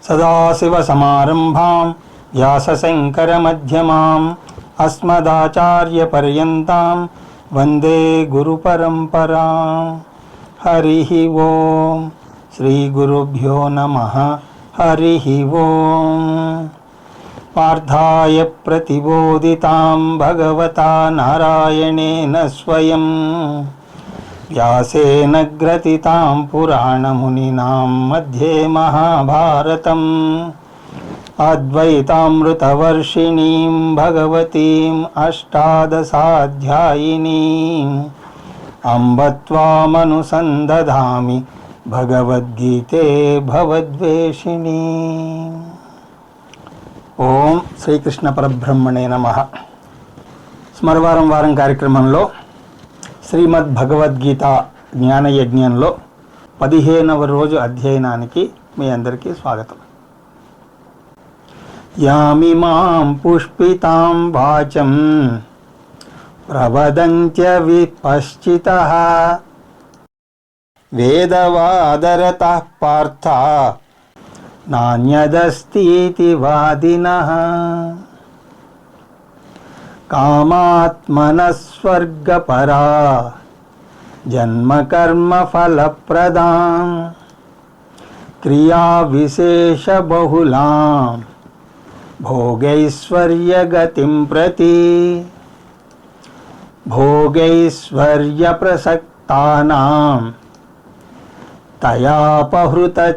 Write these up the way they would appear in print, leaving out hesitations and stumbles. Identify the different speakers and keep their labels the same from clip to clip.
Speaker 1: సదాశివసమారంభాం వ్యాసశంకరమధ్యమాం అస్మదాచార్యపర్యంతాం వందే గురుపరంపరాం. హరి ఓం. శ్రీ గురుభ్యో నమః. హరి ఓం. పార్థాయ ప్రతిబోధితాం భగవతా నారాయణేన స్వయం వ్యాసేన గ్రథితాం పురాణమునినాం మధ్యే మహాభారతం. అద్వైతామృతవర్షిణీం భగవతీం అష్టాదశాధ్యాయినీం అంబ త్వామనుసందధామి భగవద్గీతే భవద్వేషిణీ. ఓం శ్రీకృష్ణ పరబ్రహ్మణే నమః. స్మరవారం వారం కార్యక్రమంలో శ్రీమద్ భగవద్గీత జ్ఞానయజ్ఞంలో 15వ రోజు అధ్యయనానికి మీ అందరికీ స్వాగతం. యామిమాం పుష్పితాం వాచం ప్రవదంత్య విపశ్చితః వేదవాదరతః పార్థ నాన్యదస్తీతి వాదినః. కామాత్మనః స్వర్గపరా జన్మకర్మ ఫలప్రదాం క్రియా విశేషబహుళాం భోగైశ్వర్యగతిం ప్రతి భోగైశ్వర్యప్రసక్తానాం తయాపహృతచేతసాం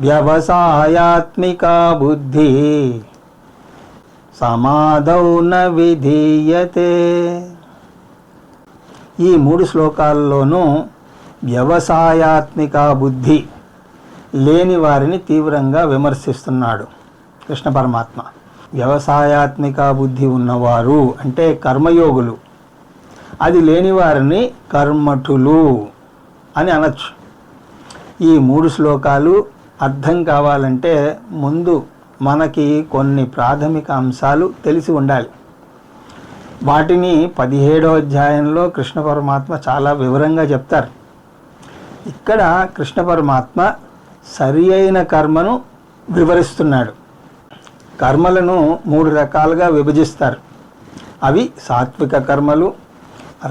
Speaker 1: వ్యవసాయాత్మికా బుద్ధి సమాధౌ న విధీయతే. ఈ 3 శ్లోకాల్లోనూ వ్యవసాయాత్మిక బుద్ధి లేని వారిని తీవ్రంగా విమర్శిస్తున్నాడు కృష్ణ పరమాత్మ. వ్యవసాయాత్మిక బుద్ధి ఉన్నవారు అంటే కర్మయోగులు, అది లేని వారిని కర్మఠులు అని అనొచ్చు. ఈ 3 శ్లోకాలు అర్థం కావాలంటే ముందు మనకి కొన్ని ప్రాథమిక అంశాలు తెలిసి ఉండాలి. వాటిని 17వ అధ్యాయంలో కృష్ణ పరమాత్మ చాలా వివరంగా చెప్తారు. ఇక్కడ కృష్ణ పరమాత్మ సరి అయిన కర్మను వివరిస్తున్నాడు. కర్మలను 3 రకాలుగా విభజిస్తారు. అవి సాత్విక కర్మలు,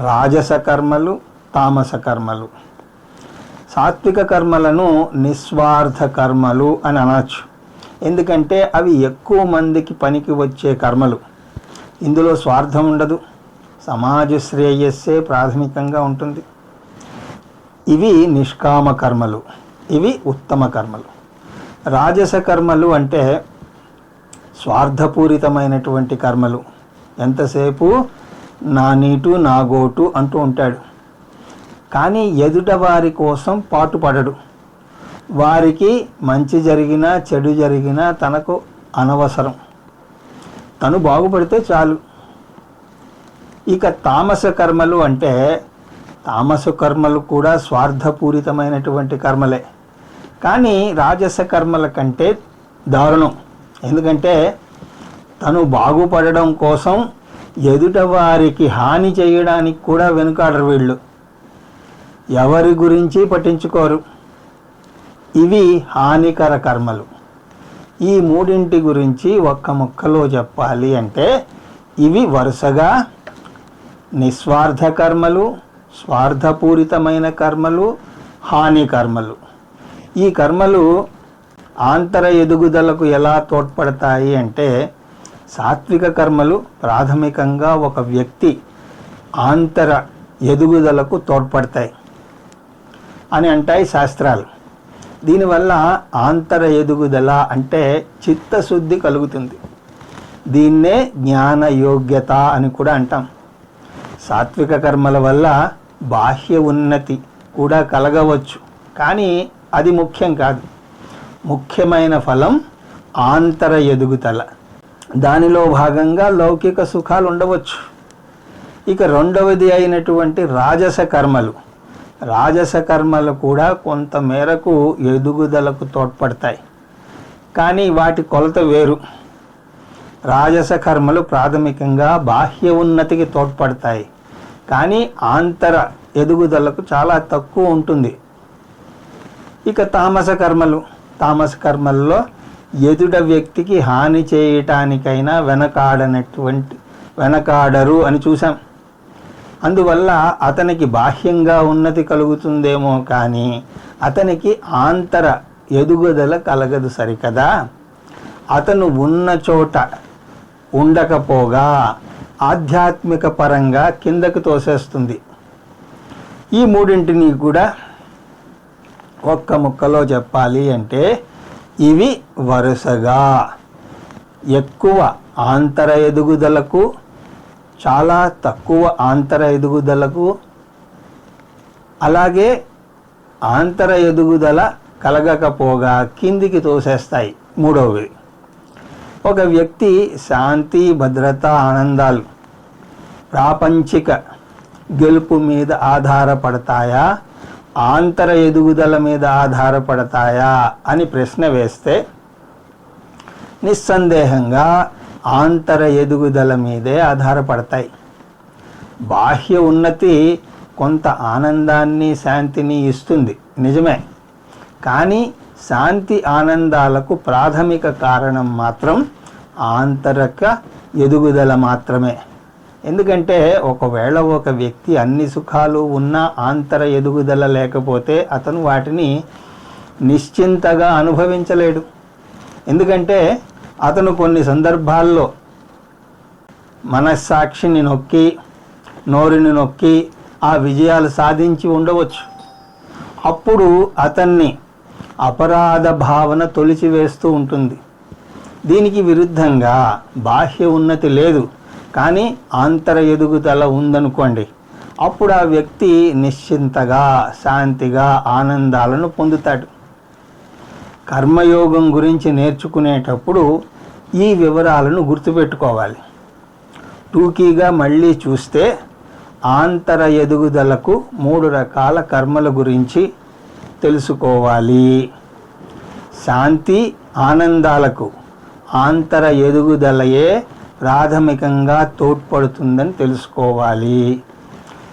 Speaker 1: రాజస కర్మలు, తామస కర్మలు. సాత్విక కర్మలను నిస్వార్థ కర్మలు అని అనొచ్చు. ఎందుకంటే అవి ఎక్కువ మందికి పనికి వచ్చే కర్మలు. ఇందులో స్వార్థం ఉండదు, సమాజ శ్రేయస్సే ప్రాథమికంగా ఉంటుంది. ఇవి నిష్కామ కర్మలు, ఇవి ఉత్తమ కర్మలు. రాజస కర్మలు అంటే స్వార్థపూరితమైనటువంటి కర్మలు. ఎంతసేపు నా నీటు నా గోటు అంటూ ఉంటాడు, కానీ ఎదుట వారి కోసం పాటుపడడు. వారికి మంచి జరిగినా చెడు జరిగినా తనకు అనవసరం, తను బాగుపడితే చాలు. ఇక తామస కర్మలు అంటే తామస కర్మలు కూడా స్వార్థపూరితమైనటువంటి కర్మలే, కానీ రాజస కర్మల కంటే దారుణం. ఎందుకంటే తను బాగుపడడం కోసం ఎదుట వారికి హాని చేయడానికి కూడా వెనుకాడరు వీళ్ళు. ఎవరి గురించి పట్టించుకోరు. ఇవి హానికర కర్మలు. ఈ 3 గురించి ఒక్క ముక్కలో చెప్పాలి అంటే ఇవి వరుసగా నిస్వార్థ కర్మలు, స్వార్థపూరితమైన కర్మలు, హాని కర్మలు. ఈ కర్మలు ఆంతర ఎదుగుదలకు ఎలా తోడ్పడతాయి అంటే సాత్విక కర్మలు ప్రాథమికంగా ఒక వ్యక్తి ఆంతర ఎదుగుదలకు తోడ్పడతాయి అని అంటాయి శాస్త్రాలు. దీనివల్ల ఆంతర ఎదుగుదల అంటే చిత్తశుద్ధి కలుగుతుంది. దీన్నే జ్ఞాన యోగ్యత అని కూడా అంటాం. సాత్విక కర్మల వల్ల బాహ్య ఉన్నతి కూడా కలగవచ్చు, కానీ అది ముఖ్యం కాదు. ముఖ్యమైన ఫలం ఆంతర ఎదుగుదల. దానిలో భాగంగా లౌకిక సుఖాలు ఉండవచ్చు. ఇక రెండవది అయినటువంటి రాజస కర్మలు. రాజస కర్మలు కూడా కొంత మేరకు ఎదుగుదలకు తోడ్పడతాయి, కానీ వాటి కొలత వేరు. రాజస కర్మలు ప్రాథమికంగా బాహ్య ఉన్నతికి తోడ్పడతాయి, కానీ ఆంతర ఎదుగుదలకు చాలా తక్కువ ఉంటుంది. ఇక తామస కర్మల్లో ఎదుట వ్యక్తికి హాని చేయటానికైనా వెనకాడరు అని చూసాం. అందువల్ల అతనికి బాహ్యంగా ఉన్నతి కలుగుతుందేమో కానీ అతనికి ఆంతర ఎదుగుదల కలగదు సరికదా. అతను ఉన్న చోట ఉండకపోగా ఆధ్యాత్మిక పరంగా కిందకు తోసేస్తుంది. ఈ మూడింటిని కూడా ఒక్క ముక్కలో చెప్పాలి అంటే ఇవి వరుసగా ఎక్కువ ఆంతర ఎదుగుదలకు, చాలా తక్కువ ఆంతర ఎదుగుదలకు, అలాగే ఆంతర ఎదుగుదల కలగకపోగా కిందికి తోసేస్తాయి. మూడవది, ఒక వ్యక్తి శాంతి, భద్రత, ఆనందాలు ప్రాపంచిక గెలుపు మీద ఆధారపడతాయా, ఆంతర ఎదుగుదల మీద ఆధారపడతాయా అని ప్రశ్న వేస్తే నిస్సందేహంగా ఆంతర ఎదుగుదల మీదే ఆధారపడతాయి. బాహ్య ఉన్నతి కొంత ఆనందాన్ని, శాంతిని ఇస్తుంది, నిజమే. కానీ శాంతి ఆనందాలకు ప్రాథమిక కారణం మాత్రం ఆంతరిక ఎదుగుదల మాత్రమే. ఎందుకంటే ఒకవేళ ఒక వ్యక్తి అన్ని సుఖాలు ఉన్నా ఆంతర ఎదుగుదల లేకపోతే అతను వాటిని నిశ్చింతగా అనుభవించలేడు. ఎందుకంటే అతను కొన్ని సందర్భాల్లో మనస్సాక్షిని నొక్కి, నోరుని నొక్కి ఆ విజయాలు సాధించి ఉండవచ్చు. అప్పుడు అతన్ని అపరాధ భావన తొలిచివేస్తూ ఉంటుంది. దీనికి విరుద్ధంగా బాహ్య ఉన్నతి లేదు కానీ ఆంతర ఎదుగుదల ఉందనుకోండి, అప్పుడు ఆ వ్యక్తి నిశ్చింతగా, శాంతిగా, ఆనందాలను పొందుతాడు. కర్మయోగం గురించి నేర్చుకునేటప్పుడు ఈ వివరాలను గుర్తుపెట్టుకోవాలి. టూకీగా మళ్ళీ చూస్తే ఆంతర ఎదుగుదలకు 3 రకాల కర్మల గురించి తెలుసుకోవాలి. శాంతి, ఆనందాలకు ఆంతర ఎదుగుదలయే ప్రాథమికంగా తోడ్పడుతుందని తెలుసుకోవాలి.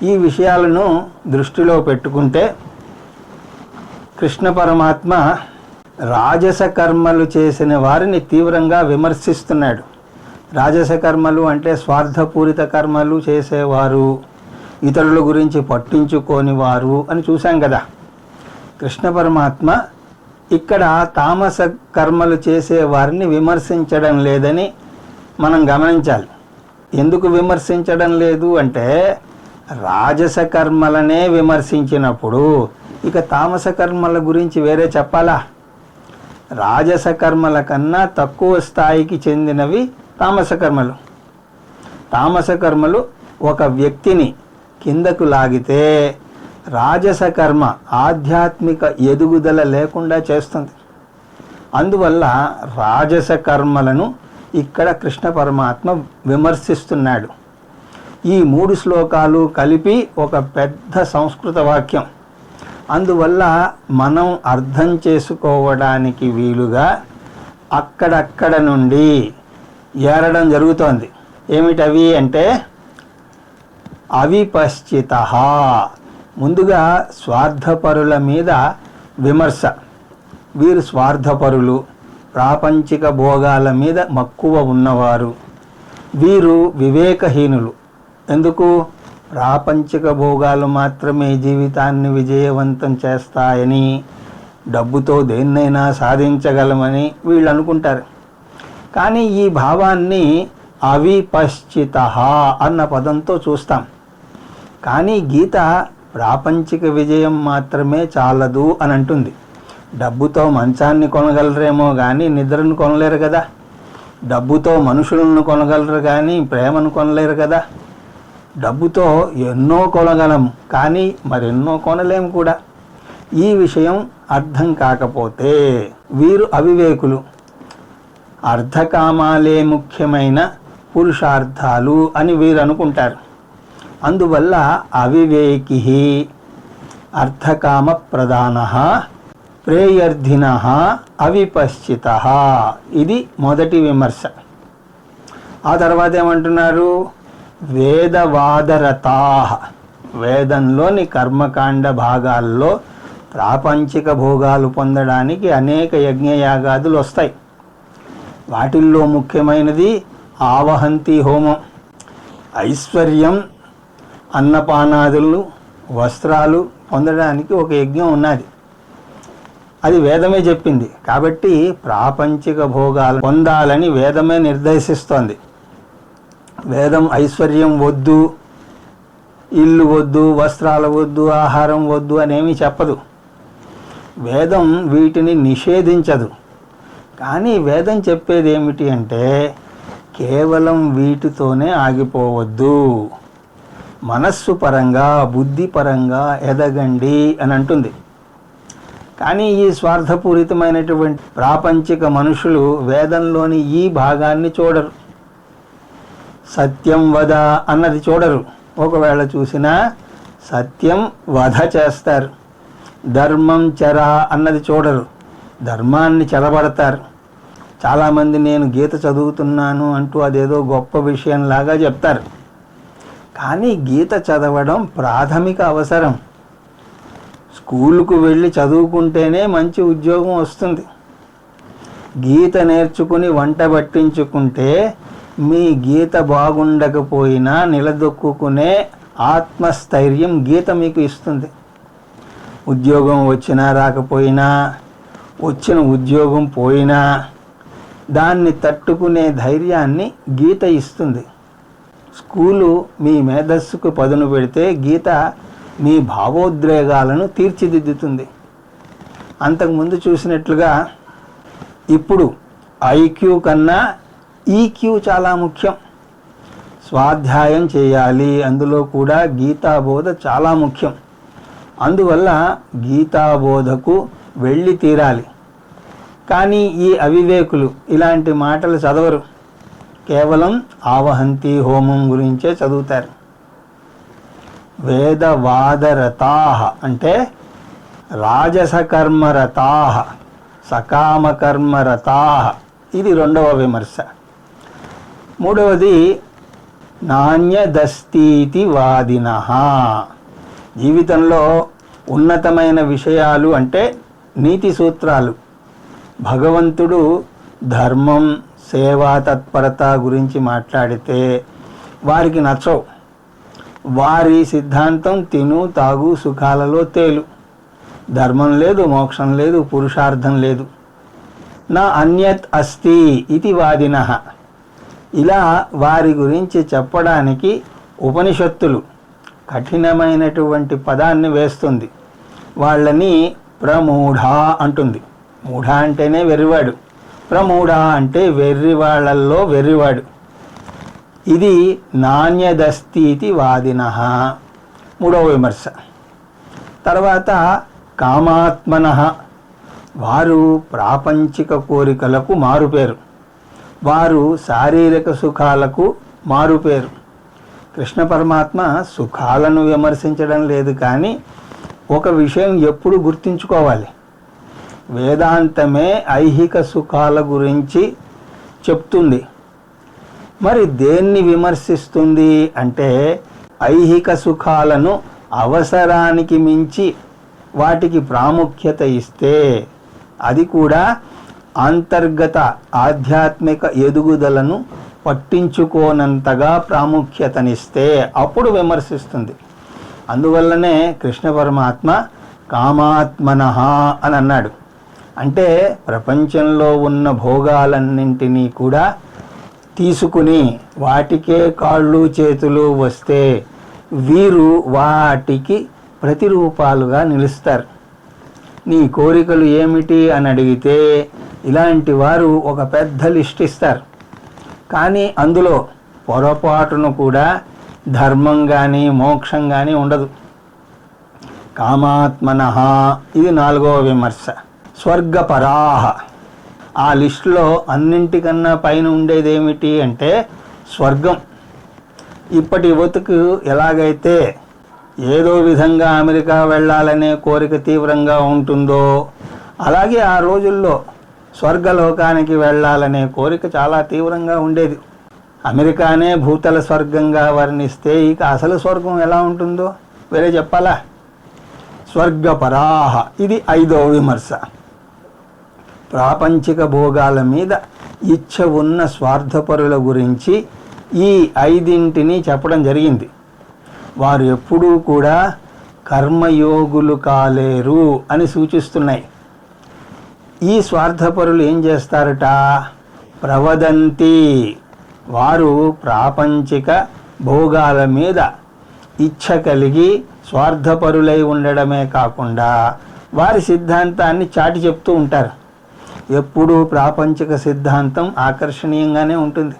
Speaker 1: ఈ విషయాలను దృష్టిలో పెట్టుకుంటే కృష్ణ పరమాత్మ రాజస కర్మలు చేసిన వారిని తీవ్రంగా విమర్శిస్తున్నాడు. రాజస కర్మలు అంటే స్వార్థపూరిత కర్మలు చేసేవారు, ఇతరుల గురించి పట్టించుకోని వారు అని చూసాం కదా. కృష్ణ పరమాత్మ ఇక్కడ తామస కర్మలు చేసే వారిని విమర్శించడం లేదని మనం గమనించాలి. ఎందుకు విమర్శించడం లేదు అంటే రాజస కర్మలనే విమర్శించినప్పుడు ఇక తామస కర్మల గురించి వేరే చెప్పాలా? రాజస కర్మల కన్నా తక్కువ స్థాయికి చెందినవి తామస కర్మలు. తామస కర్మలు ఒక వ్యక్తిని కిందకు లాగితే రాజస కర్మ ఆధ్యాత్మిక ఎదుగుదల లేకుండా చేస్తుంది. అందువల్ల రాజస కర్మలను ఇక్కడ కృష్ణ పరమాత్మ విమర్శిస్తున్నాడు. ఈ 3 శ్లోకాలు కలిపి ఒక పెద్ద సంస్కృత వాక్యం. అందువల్ల మనం అర్థం చేసుకోవడానికి వీలుగా అక్కడక్కడ నుండి ఏరడం జరుగుతోంది. ఏమిటవి అంటే అవిపశ్చితః, ముందుగా స్వార్థపరుల మీద విమర్శ. వీరు స్వార్థపరులు, ప్రాపంచిక భోగాల మీద మక్కువ ఉన్నవారు. వీరు వివేకహీనులు. ఎందుకు? ప్రాపంచిక భోగాలు మాత్రమే జీవితాన్ని విజయవంతం చేస్తాయని, డబ్బుతో దేన్నైనా సాధించగలమని వీళ్ళు అనుకుంటారు. కానీ ఈ భావాన్ని అవిపశ్చితః అన్న పదంతో చూస్తాం. కానీ గీత ప్రాపంచిక విజయం మాత్రమే చాలదు అని అంటుంది. డబ్బుతో మంచాన్ని కొనగలరేమో కానీ నిద్రను కొనలేరు కదా. డబ్బుతో మనుషులను కొనగలరు కానీ ప్రేమను కొనలేరు కదా. డబ్బుతో ఎన్నో కొనగలం కానీ మరెన్నో కొనలేము కూడా. ఈ విషయం అర్థం కాకపోతే వీరు అవివేకులు. అర్థకామాలే ముఖ్యమైన పురుషార్థాలు అని వీరు అనుకుంటారు. అందువల్ల అవివేకి అర్థకామ ప్రధానః ప్రేయర్థినః అవిపశ్చితః. ఇది మొదటి విమర్శ. ఆ తర్వాత ఏమంటున్నారు? వేదవాదరతాః, వేదంలోని కర్మకాండ భాగాల్లో ప్రాపంచిక భోగాలు పొందడానికి అనేక యజ్ఞయాగాదులు వస్తాయి. వాటిల్లో ముఖ్యమైనది ఆవహంతి హోమం. ఐశ్వర్యం, అన్నపానాదులు, వస్త్రాలు పొందడానికి ఒక యజ్ఞం ఉన్నది. అది వేదమే చెప్పింది. కాబట్టి ప్రాపంచిక భోగాలు పొందాలని వేదమే నిర్దేశిస్తోంది. వేదం ఐశ్వర్యం వద్దు, ఇల్లు వద్దు, వస్త్రాలు వద్దు, ఆహారం వద్దు అనేమి చెప్పదు. వేదం వీటిని నిషేధించదు. కానీ వేదం చెప్పేది ఏమిటి అంటే కేవలం వీటితోనే ఆగిపోవద్దు, మనస్సు పరంగా బుద్ధి పరంగా ఎదగండి అని అంటుంది. కానీ ఈ స్వార్థపూరితమైనటువంటి ప్రాపంచిక మనుషులు వేదంలోని ఈ భాగాన్ని చూడరు. సత్యం వద అన్నది చూడరు. ఒకవేళ చూసినా సత్యం వధ చేస్తారు. ధర్మం చర అన్నది చూడరు, ధర్మాన్ని చెరబడతారు. చాలామంది నేను గీత చదువుతున్నాను అంటూ అదేదో గొప్ప విషయంలాగా చెప్తారు. కానీ గీత చదవడం ప్రాథమిక అవసరం. స్కూలుకు వెళ్ళి చదువుకుంటేనే మంచి ఉద్యోగం వస్తుంది. గీత నేర్చుకుని వంట పట్టించుకుంటే మీ గీత బాగుండకపోయినా నిలదొక్కునే ఆత్మస్థైర్యం గీత మీకు ఇస్తుంది. ఉద్యోగం వచ్చినా రాకపోయినా, వచ్చిన ఉద్యోగం పోయినా దాన్ని తట్టుకునే ధైర్యాన్ని గీత ఇస్తుంది. స్కూలు మీ మేధస్సుకు పదును పెడితే గీత మీ భావోద్రేగాలను తీర్చిదిద్దుతుంది. అంతకుముందు చూసినట్లుగా ఇప్పుడు ఐక్యూ కన్నా ఈక్యూ చాలా ముఖ్యం. స్వాధ్యాయం చేయాలి, అందులో కూడా గీతాబోధ చాలా ముఖ్యం. అందువల్ల గీతాబోధకు వెళ్ళి తీరాలి. కానీ ఈ అవివేకులు ఇలాంటి మాటలు చదవరు. కేవలం ఆవహంతి హోమం గురించే చదువుతారు. వేదవాదరతాః అంటే రాజసకర్మరతాః, సకామకర్మరతాః. ఇది రెండవ విమర్శ. మూడవది నాణ్యదస్తీతి వాదినః. జీవితంలో ఉన్నతమైన విషయాలు అంటే నీతి సూత్రాలు, భగవంతుడు ధర్మం, సేవా తత్పరత గురించి మాట్లాడితే వారికి నచ్చవు. వారి సిద్ధాంతం తిను తాగు సుఖాలలో తేలు, ధర్మం లేదు, మోక్షం లేదు, పురుషార్థం లేదు. నా అన్యత్ అస్తి ఇది వాదినః. ఇలా వారి గురించి చెప్పడానికి ఉపనిషత్తులు కఠినమైనటువంటి పదాన్ని వేస్తుంది. వాళ్ళని ప్రమూఢ అంటుంది. మూఢ అంటేనే వెర్రివాడు, ప్రమూఢ అంటే వెర్రివాళ్లల్లో వెర్రివాడు. ఇది నాణ్యదస్తీతి వాదినః మూడవ విమర్శ. తర్వాత కామాత్మనః. వారు ప్రాపంచిక కోరికలకు మారుపేరు, వారు శారీరక సుఖాలకు మారుపేరు. కృష్ణ పరమాత్మ సుఖాలను విమర్శించడం లేదు. కానీ ఒక విషయం ఎప్పుడు గుర్తుంచుకోవాలి, వేదాంతమే ఐహిక సుఖాల గురించి చెప్తుంది. మరి దేన్ని విమర్శిస్తుంది అంటే ఐహిక సుఖాలను అవసరానికి మించి వాటికి ప్రాముఖ్యత ఇస్తే, అది కూడా అంతర్గత ఆధ్యాత్మిక ఎదుగుదలను పట్టించుకోనంతగా ప్రాముఖ్యతనిస్తే అప్పుడు విమర్శిస్తుంది. అందువల్లనే కృష్ణ పరమాత్మ కామాత్మనః అని అన్నాడు. అంటే ప్రపంచంలో ఉన్న భోగాలన్నింటినీ కూడా తీసుకుని వాటికే కాళ్ళు చేతులు వస్తే వీరు వాటికి ప్రతిరూపాలుగా నిలుస్తారు. నీ కోరికలు ఏమిటి అని అడిగితే ఇలాంటి వారు ఒక పెద్ద లిస్ట్ ఇస్తారు. కానీ అందులో పొరపాటును కూడా ధర్మం కానీ మోక్షం కానీ ఉండదు. కామాత్మనః ఇది నాలుగవ విమర్శ. స్వర్గపరాః. ఆ లిస్టులో అన్నింటికన్నా పైన ఉండేది ఏమిటి అంటే స్వర్గం. ఇప్పటి యువతకు ఎలాగైతే ఏదో విధంగా అమెరికా వెళ్ళాలనే కోరిక తీవ్రంగా ఉంటుందో, అలాగే ఆ రోజుల్లో స్వర్గలోకానికి వెళ్ళాలనే కోరిక చాలా తీవ్రంగా ఉండేది. అమెరికానే భూతల స్వర్గంగా వర్ణిస్తే ఇక అసలు స్వర్గం ఎలా ఉంటుందో వేరే చెప్పాలా. స్వర్గపరాహ. ఇది 5వ విమర్శ. ప్రాపంచిక భోగాల మీద ఇచ్ఛ ఉన్న స్వార్థపరుల గురించి ఈ 5ంటిని చెప్పడం జరిగింది. వారు ఎప్పుడూ కూడా కర్మయోగులు కాలేరు అని సూచిస్తున్నాయి. ఈ స్వార్థపరులు ఏం చేస్తారట? ప్రవదంతి. వారు ప్రాపంచిక భోగాల మీద ఇచ్ఛ కలిగి స్వార్థపరులై ఉండడమే కాకుండా వారి సిద్ధాంతాన్ని చాటి చెప్తూ ఉంటారు. ఎప్పుడూ ప్రాపంచిక సిద్ధాంతం ఆకర్షణీయంగానే ఉంటుంది.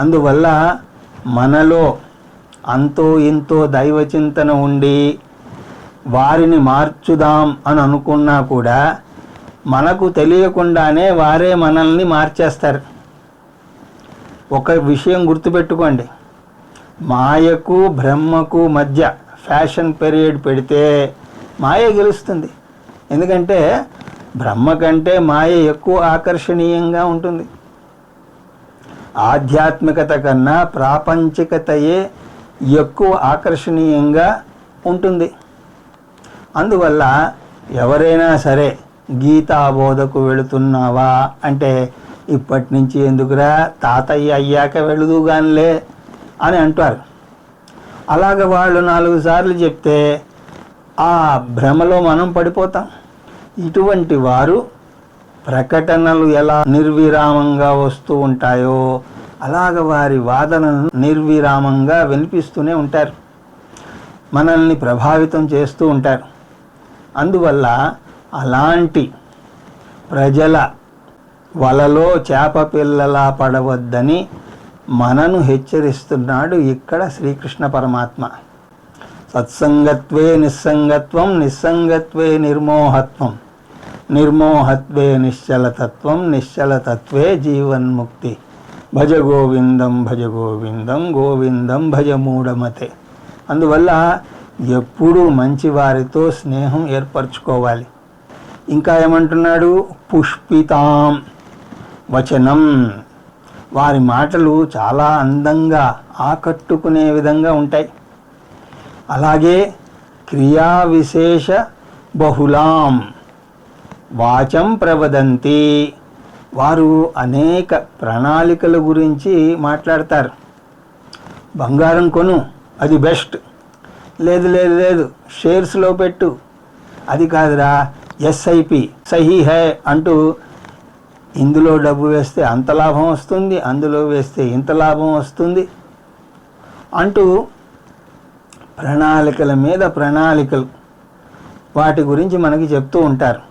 Speaker 1: అందువల్ల మనలో అంతో ఇంతో దైవచింతన ఉండి వారిని మార్చుదాం అని అనుకున్నా కూడా మనకు తెలియకుండానే వారే మనల్ని మార్చేస్తారు. ఒక విషయం గుర్తుపెట్టుకోండి, మాయకు బ్రహ్మకు మధ్య ఫ్యాషన్ పీరియడ్ పెడితే మాయ గెలుస్తుంది. ఎందుకంటే బ్రహ్మ కంటే మాయ ఎక్కువ ఆకర్షణీయంగా ఉంటుంది. ఆధ్యాత్మికత కన్నా ప్రాపంచికతయే ఎక్కువ ఆకర్షణీయంగా ఉంటుంది. అందువల్ల ఎవరైనా సరే గీతాబోధకు వెళుతున్నావా అంటే ఇప్పటి నుంచి ఎందుకురా, తాతయ్య అయ్యాక వెళుదుగానిలే అని అంటారు. అలాగ వాళ్ళు 4 సార్లు చెప్తే ఆ భ్రమలో మనం పడిపోతాం. ఇటువంటి వారు ప్రకటనలు ఎలా నిర్విరామంగా వస్తూ ఉంటాయో అలాగ వారి వాదనను నిర్విరామంగా వినిపిస్తూనే ఉంటారు, మనల్ని ప్రభావితం చేస్తూ ఉంటారు. అందువల్ల అలాంటి ప్రజల వలలో చేప పిల్లలా పడవద్దని మనను హెచ్చరిస్తున్నాడు ఇక్కడ శ్రీకృష్ణ పరమాత్మ. సత్సంగత్వే నిస్సంగత్వం, నిస్సంగత్వే నిర్మోహత్వం, నిర్మోహత్వే నిశ్చలతత్వం, నిశ్చలతత్వే జీవన్ముక్తి. భజ గోవిందం భజ గోవిందం, గోవిందం భజ మూఢమతే. అందువల్ల ఎప్పుడూ మంచివారితో స్నేహం ఏర్పరచుకోవాలి. ఇంకా ఏమంటున్నాడు? పుష్పితాం వచనం. వారి మాటలు చాలా అందంగా ఆకట్టుకునే విధంగా ఉంటాయి. అలాగే క్రియా విశేష బహుళాం వాచం ప్రవదంతి. వారు అనేక ప్రణాళికల గురించి మాట్లాడతారు. బంగారం కొను, అది బెస్ట్. లేదు లేదు లేదు, షేర్స్లో పెట్టు, అది కాదురా ఎస్ఐపి సహీ హై అంటూ ఇందులో డబ్బు వేస్తే అంత లాభం వస్తుంది, అందులో వేస్తే ఇంత లాభం వస్తుంది అంటూ ప్రణాళికల మీద ప్రణాళికలు వాటి గురించి మనకి చెప్తూ ఉంటారు.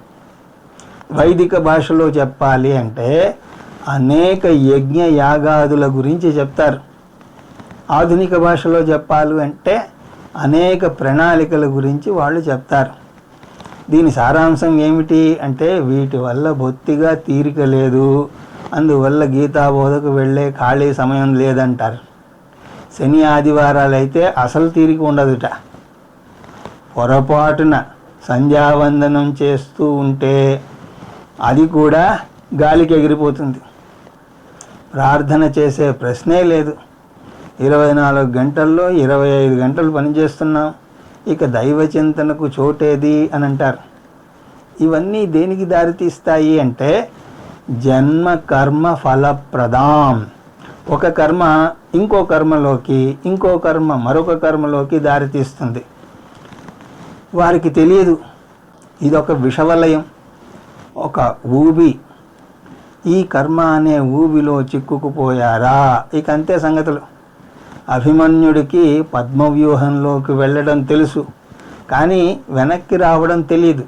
Speaker 1: వైదిక భాషలో చెప్పాలి అంటే అనేక యజ్ఞ యాగాదుల గురించి చెప్తారు. ఆధునిక భాషలో చెప్పాలి అంటే అనేక ప్రణాళికల గురించి వాళ్ళు చెప్తారు. దీని సారాంశం ఏమిటి అంటే వీటి వల్ల బొత్తిగా తీరిక లేదు, అందువల్ల గీతాబోధకు వెళ్ళే ఖాళీ సమయం లేదంటారు. శని ఆదివారాలు అయితే అసలు తీరిక ఉండదుట. పొరపాటున సంధ్యావందనం చేస్తూ ఉంటే అది కూడా గాలికి ఎగిరిపోతుంది. ప్రార్థన చేసే ప్రశ్నే లేదు. 24 గంటల్లో 25 గంటలు పనిచేస్తున్నాం, ఇక దైవ చింతనకు చోటేది అని అంటారు. ఇవన్నీ దేనికి దారితీస్తాయి అంటే జన్మ కర్మ ఫలప్రదాం. ఒక కర్మ ఇంకో కర్మలోకి, ఇంకో కర్మ మరొక కర్మలోకి దారితీస్తుంది. వారికి తెలియదు, ఇదొక విషవలయం, ఒక ఊబి. ఈ కర్మ అనే ఊబిలో చిక్కుకుపోయారా ఇక అంతే సంగతులు. అభిమన్యుడికి పద్మవ్యూహంలోకి వెళ్ళడం తెలుసు, కానీ వెనక్కి రావడం తెలియదు.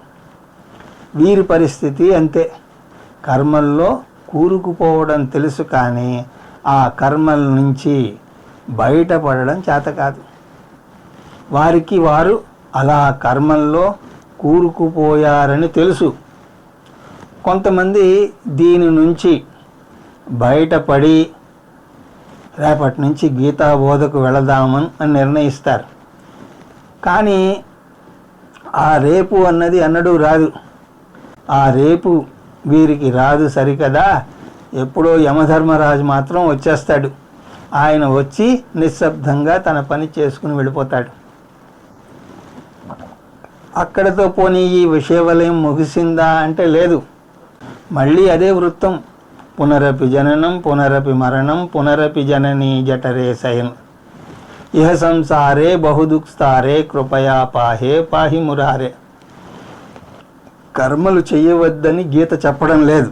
Speaker 1: వీరి పరిస్థితి అంతే. కర్మల్లో కూరుకుపోవడం తెలుసు, కానీ ఆ కర్మల నుంచి బయటపడడం చేత కాదు. వారికి వారు అలా కర్మల్లో కూరుకుపోయారని తెలుసు. కొంతమంది దీని నుంచి బయటపడి రేపటి నుంచి గీతాబోధకు వెళదామని నిర్ణయిస్తారు. కానీ ఆ రేపు అన్నది అన్నడూ రాదు. ఆ రేపు వీరికి రాదు సరికదా, ఎప్పుడో యమధర్మరాజు మాత్రం వచ్చేస్తాడు. ఆయన వచ్చి నిశ్శబ్దంగా తన పని చేసుకుని వెళ్ళిపోతాడు. అక్కడతో పోనీ ఈ విషయవలయం ముగిసిందా అంటే లేదు. మళ్ళీ అదే వృత్తం. పునరపి జననం పునరపి మరణం పునరపి జననీ జఠరే శయన్ ఇహ సంసారే బహుదుఃస్తారే కృపయా పాహే పాహి మురారే. కర్మలు చేయవద్దని గీత చెప్పడం లేదు,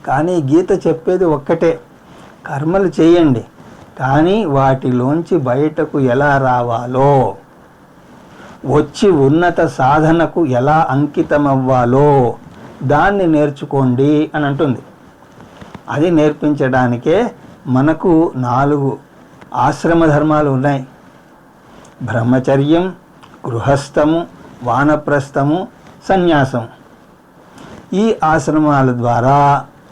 Speaker 1: కానీ గీత చెప్పేది ఒక్కటే, కర్మలు చేయండి, కానీ వాటిలోంచి బయటకు ఎలా రావాలో, వచ్చి ఉన్నత సాధనకు ఎలా అంకితమవ్వాలో దాన్ని నేర్చుకోండి అని అంటుంది. అది నేర్పించడానికే మనకు 4 ఆశ్రమ ధర్మాలు ఉన్నాయి. బ్రహ్మచర్యం, గృహస్థము, వానప్రస్థము, సన్యాసం. ఈ ఆశ్రమాల ద్వారా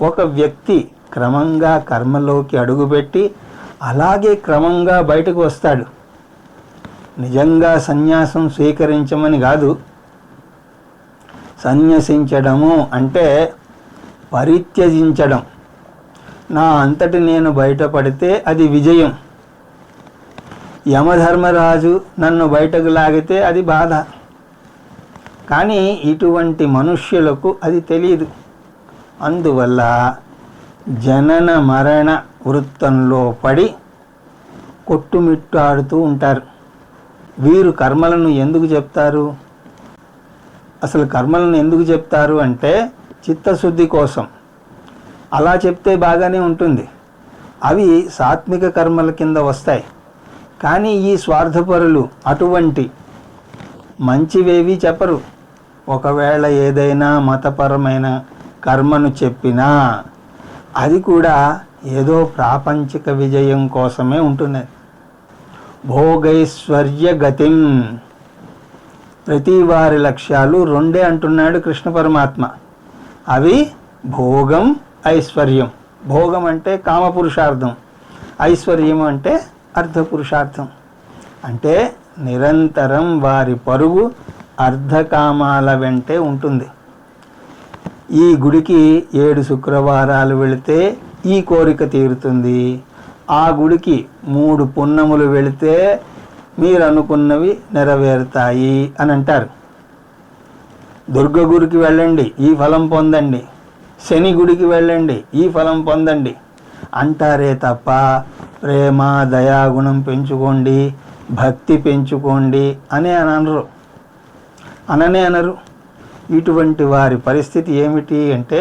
Speaker 1: ఒక వ్యక్తి క్రమంగా కర్మలోకి అడుగుపెట్టి అలాగే క్రమంగా బయటకు వస్తాడు. నిజంగా సన్యాసం స్వీకరించమని కాదు. సన్యసించడము అంటే పరిత్యజించడం. నా అంతటి నేను బయటపడితే అది విజయం. యమధర్మరాజు నన్ను బయటకు లాగితే అది బాధ. కానీ ఇటువంటి మనుష్యులకు అది తెలియదు. అందువల్ల జనన మరణ వృత్తంలో పడి కొట్టుమిట్టాడుతూ ఉంటారు. వీరు కర్మలను ఎందుకు చెప్తారు? అసలు కర్మలను ఎందుకు చెప్తారు అంటే చిత్తశుద్ధి కోసం. అలా చెప్తే బాగానే ఉంటుంది, అవి సాత్విక కర్మల కింద వస్తాయి. కానీ ఈ స్వార్థపరులు అటువంటి మంచివేవి చెప్పరు. ఒకవేళ ఏదైనా మతపరమైన కర్మను చెప్పినా అది కూడా ఏదో ప్రాపంచిక విజయం కోసమే ఉంటుంది. భోగైశ్వర్య గతిం, ప్రతి వారి లక్ష్యాలు 2 అంటున్నాడు కృష్ణ పరమాత్మ. అవి భోగం, ఐశ్వర్యం. భోగం అంటే కామపురుషార్థం, ఐశ్వర్యం అంటే అర్ధపురుషార్థం. అంటే నిరంతరం వారి పరుగు అర్ధకామాల వెంటే ఉంటుంది. ఈ గుడికి 7 శుక్రవారాలు వెళితే ఈ కోరిక తీరుతుంది, ఆ గుడికి 3 పున్నములు వెళితే మీరు అనుకున్నవి నెరవేరుతాయి అని అంటారు. దుర్గ గుడికి వెళ్ళండి, ఈ ఫలం పొందండి, శని గుడికి వెళ్ళండి, ఈ ఫలం పొందండి అంటారే తప్ప ప్రేమ దయాగుణం పెంచుకోండి, భక్తి పెంచుకోండి అని అనరు. ఇటువంటి వారి పరిస్థితి ఏమిటి అంటే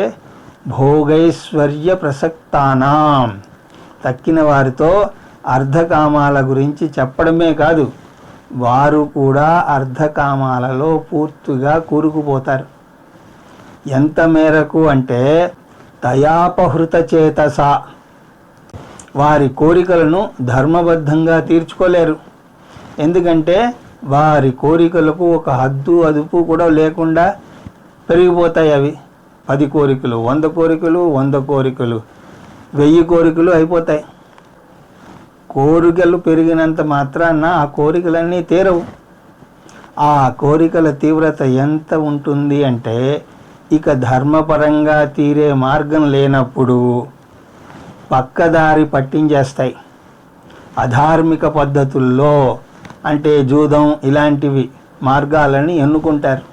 Speaker 1: భోగైశ్వర్య ప్రసక్తానాం, తక్కిన వారితో అర్ధకామాల గురించి చెప్పడమే కాదు, వారు కూడా అర్ధకామాలలో పూర్తిగా కూరుకుపోతారు. ఎంత మేరకు అంటే దయాపహృత చేతస, వారి కోరికలను ధర్మబద్ధంగా తీర్చుకోలేరు. ఎందుకంటే వారి కోరికలకు ఒక హద్దు అదుపు కూడా లేకుండా పెరిగిపోతాయి. అవి 10 కోరికలు, 100 కోరికలు, 100 కోరికలు, 1000 కోరికలు అయిపోతాయి. కోరికలు పెరిగినంత మాత్రాన ఆ కోరికలన్నీ తీరవు. ఆ కోరికల తీవ్రత ఎంత ఉంటుంది అంటే ఇక ధర్మపరంగా తీరే మార్గం లేనప్పుడు పక్కదారి పట్టించేస్తాయి. అధార్మిక పద్ధతుల్లో అంటే జూదం ఇలాంటివి మార్గాలని ఎన్నుకుంటారు.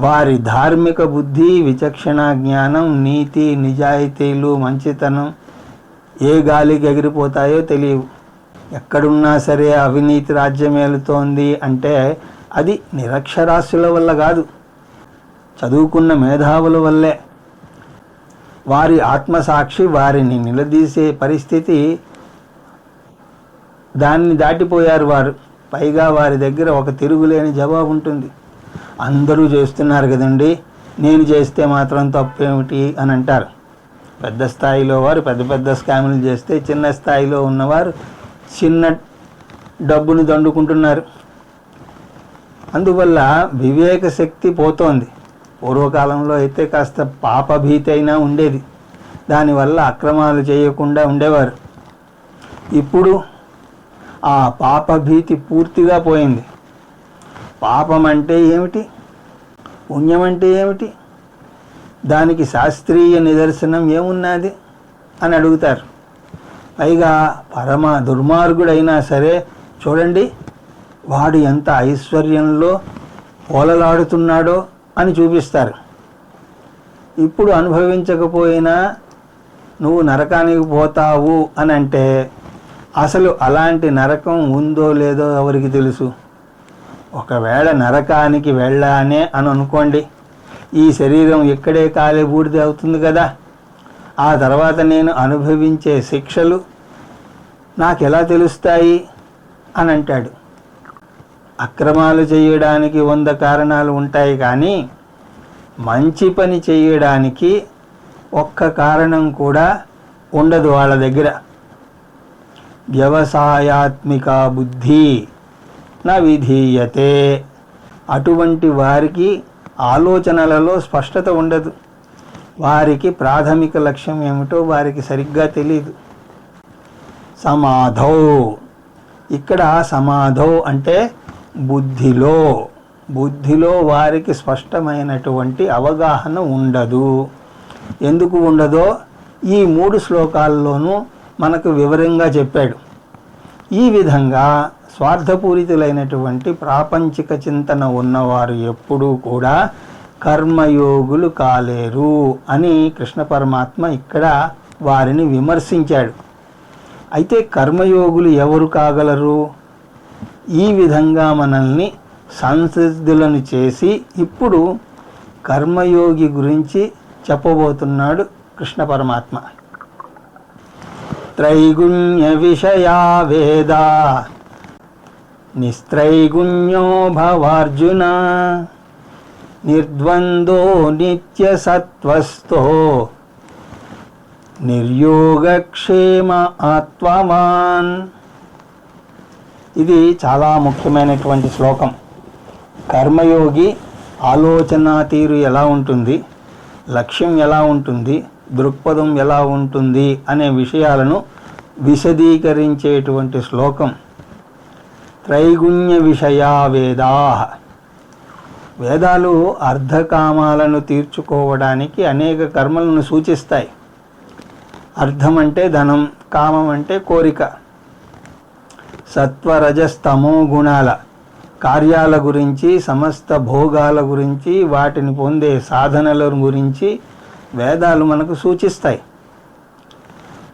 Speaker 1: వారి ధార్మిక బుద్ధి, విచక్షణ జ్ఞానం, నీతి నిజాయితీలు, మంచితనం ఏ గాలికి ఎగిరిపోతాయో తెలియవు. ఎక్కడున్నా సరే అవినీతి రాజ్యమేలుతోంది అంటే అది నిరక్షరాస్యుల వల్ల కాదు, చదువుకున్న మేధావుల వల్లే. వారి ఆత్మసాక్షి వారిని నిలదీసే పరిస్థితి, దాన్ని దాటిపోయారు వారు. పైగా వారి దగ్గర ఒక తిరుగులేని జవాబు ఉంటుంది. అందరూ చేస్తున్నారు కదండి, నేను చేస్తే మాత్రం తప్పేమిటి అని అంటారు. పెద్ద స్థాయిలో వారు పెద్ద పెద్ద స్కాములు చేస్తే చిన్న స్థాయిలో ఉన్నవారు చిన్న డబ్బును దండుకుంటున్నారు. అందువల్ల వివేక శక్తి పోతోంది. పూర్వకాలంలో అయితే కాస్త పాపభీతి అయినా ఉండేది, దానివల్ల అక్రమాలు చేయకుండా ఉండేవారు. ఇప్పుడు ఆ పాపభీతి పూర్తిగా పోయింది. పాపం అంటే ఏమిటి, పుణ్యం అంటే ఏమిటి, దానికి శాస్త్రీయ నిదర్శనం ఏమున్నది అని అడుగుతారు. పైగా పరమ దుర్మార్గుడైనా సరే చూడండి, వాడు ఎంత ఐశ్వర్యంలో ఓలలాడుతున్నాడో అని చూపిస్తారు. ఇప్పుడు అనుభవించకపోయినా నువ్వు నరకానికి పోతావు అని అంటే అసలు అలాంటి నరకం ఉందో లేదో ఎవరికి తెలుసు? ఒకవేళ నరకానికి వెళ్ళానే అని అనుకోండి, ఈ శరీరం ఇక్కడే కాలే బూడిద అవుతుంది కదా. ఆ తర్వాత నేను అనుభవించే శిక్షలు నాకెలా తెలుస్తాయి అని అంటాడు. అక్రమాలు చేయడానికి 100 కారణాలు ఉంటాయి, కానీ మంచి పని చేయడానికి ఒక్క కారణం కూడా ఉండదు వాళ్ళ దగ్గర. వ్యవసాయాత్మిక బుద్ధి నా విధీయతే. అటువంటి వారికి ఆలోచనలలో స్పష్టత ఉండదు. వారికి ప్రాథమిక లక్ష్యం ఏమిటో వారికి సరిగ్గా తెలియదు. సమాధౌ, ఇక్కడ సమాధౌ అంటే బుద్ధిలో వారికి స్పష్టమైనటువంటి అవగాహన ఉండదు. ఎందుకు ఉండదో ఈ 3 శ్లోకాల్లోనూ మనకు వివరంగా చెప్పాడు. ఈ విధంగా స్వార్థపూరితులైనటువంటి ప్రాపంచిక చింతన ఉన్నవారు ఎప్పుడూ కూడా కర్మయోగులు కాలేరు అని కృష్ణ పరమాత్మ ఇక్కడ వారిని విమర్శించాడు. అయితే కర్మయోగులు ఎవరు కాగలరు? ఈ విధంగా మనల్ని సంసిద్ధులను చేసి ఇప్పుడు కర్మయోగి గురించి చెప్పబోతున్నాడు కృష్ణ పరమాత్మ. త్రైగుణ్య విషయా వేదా నిస్త్రైగుణ్యో భవార్జున నిర్ద్వందో నిత్య సత్వస్థో నిర్యోగక్షేమ ఆత్మవాన్. ఇది చాలా ముఖ్యమైనటువంటి శ్లోకం. కర్మయోగి ఆలోచన తీరు ఎలా ఉంటుంది, లక్ష్యం ఎలా ఉంటుంది, దృక్పథం ఎలా ఉంటుంది అనే విషయాలను విశదీకరించేటువంటి శ్లోకం. త్రైగుణ్య విషయా వేదా. వేదాలు అర్ధకామాలను తీర్చుకోవడానికి అనేక కర్మలను సూచిస్తాయి. అర్థం అంటే ధనం, కామం అంటే కోరిక. సత్వరజస్తమో గుణాల కార్యాల గురించి, సమస్త భోగాల గురించి, వాటిని పొందే సాధనల గురించి వేదాలు మనకు సూచిస్తాయి.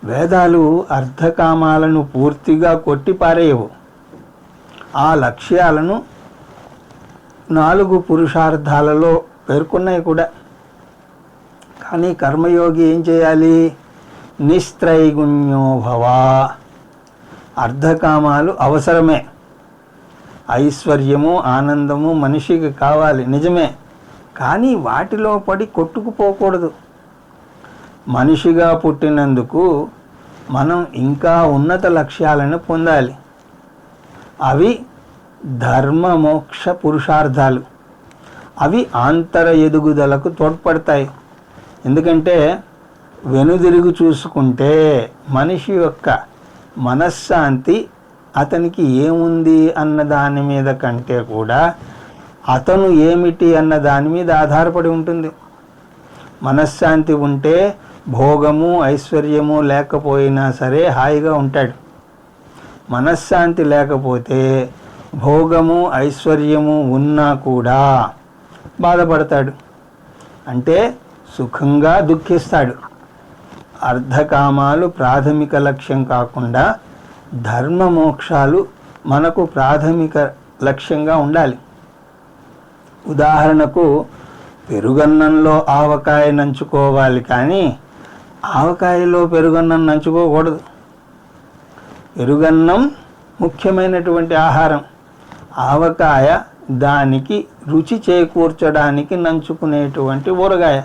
Speaker 1: వేదాలు అర్ధకామాలను పూర్తిగా కొట్టిపారేయవు. ఆ లక్ష్యాలను 4 పురుషార్థాలలో పేర్కొన్నాయి కూడా. కానీ కర్మయోగి ఏం చేయాలి? నిస్త్రైగుణ్యో భవ. అర్ధకామాలు అవసరమే. ఐశ్వర్యము, ఆనందము మనిషికి కావాలి, నిజమే. కానీ వాటిలో పడి కొట్టుకుపోకూడదు. మనిషిగా పుట్టినందుకు మనం ఇంకా ఉన్నత లక్ష్యాలను పొందాలి. అవి ధర్మ మోక్ష పురుషార్థాలు. అవి ఆంతర ఎదుగుదలకు తోడ్పడతాయి. ఎందుకంటే వెనుదిరుగు చూసుకుంటే మనిషి యొక్క మనశ్శాంతి అతనికి ఏముంది అన్న దాని మీద కంటే కూడా అతను ఏమిటి అన్న దాని మీద ఆధారపడి ఉంటుంది. మనశ్శాంతి ఉంటే భోగము, ఐశ్వర్యము లేకపోయినా సరే హాయిగా ఉంటాడు. మనశ్శాంతి లేకపోతే భోగము, ఐశ్వర్యము ఉన్నా కూడా బాధపడతాడు. అంటే సుఖంగా దుఃఖిస్తాడు. అర్ధకామాలు ప్రాథమిక లక్ష్యం కాకుండా ధర్మ మోక్షాలు మనకు ప్రాథమిక లక్ష్యంగా ఉండాలి. ఉదాహరణకు పెరుగన్నంలో ఆవకాయ నంచుకోవాలి, కానీ ఆవకాయలో పెరుగన్నం నంచుకోకూడదు. పెరుగన్నం ముఖ్యమైనటువంటి ఆహారం. ఆవకాయ దానికి రుచి చేకూర్చడానికి నంచుకునేటువంటి ఊరగాయ.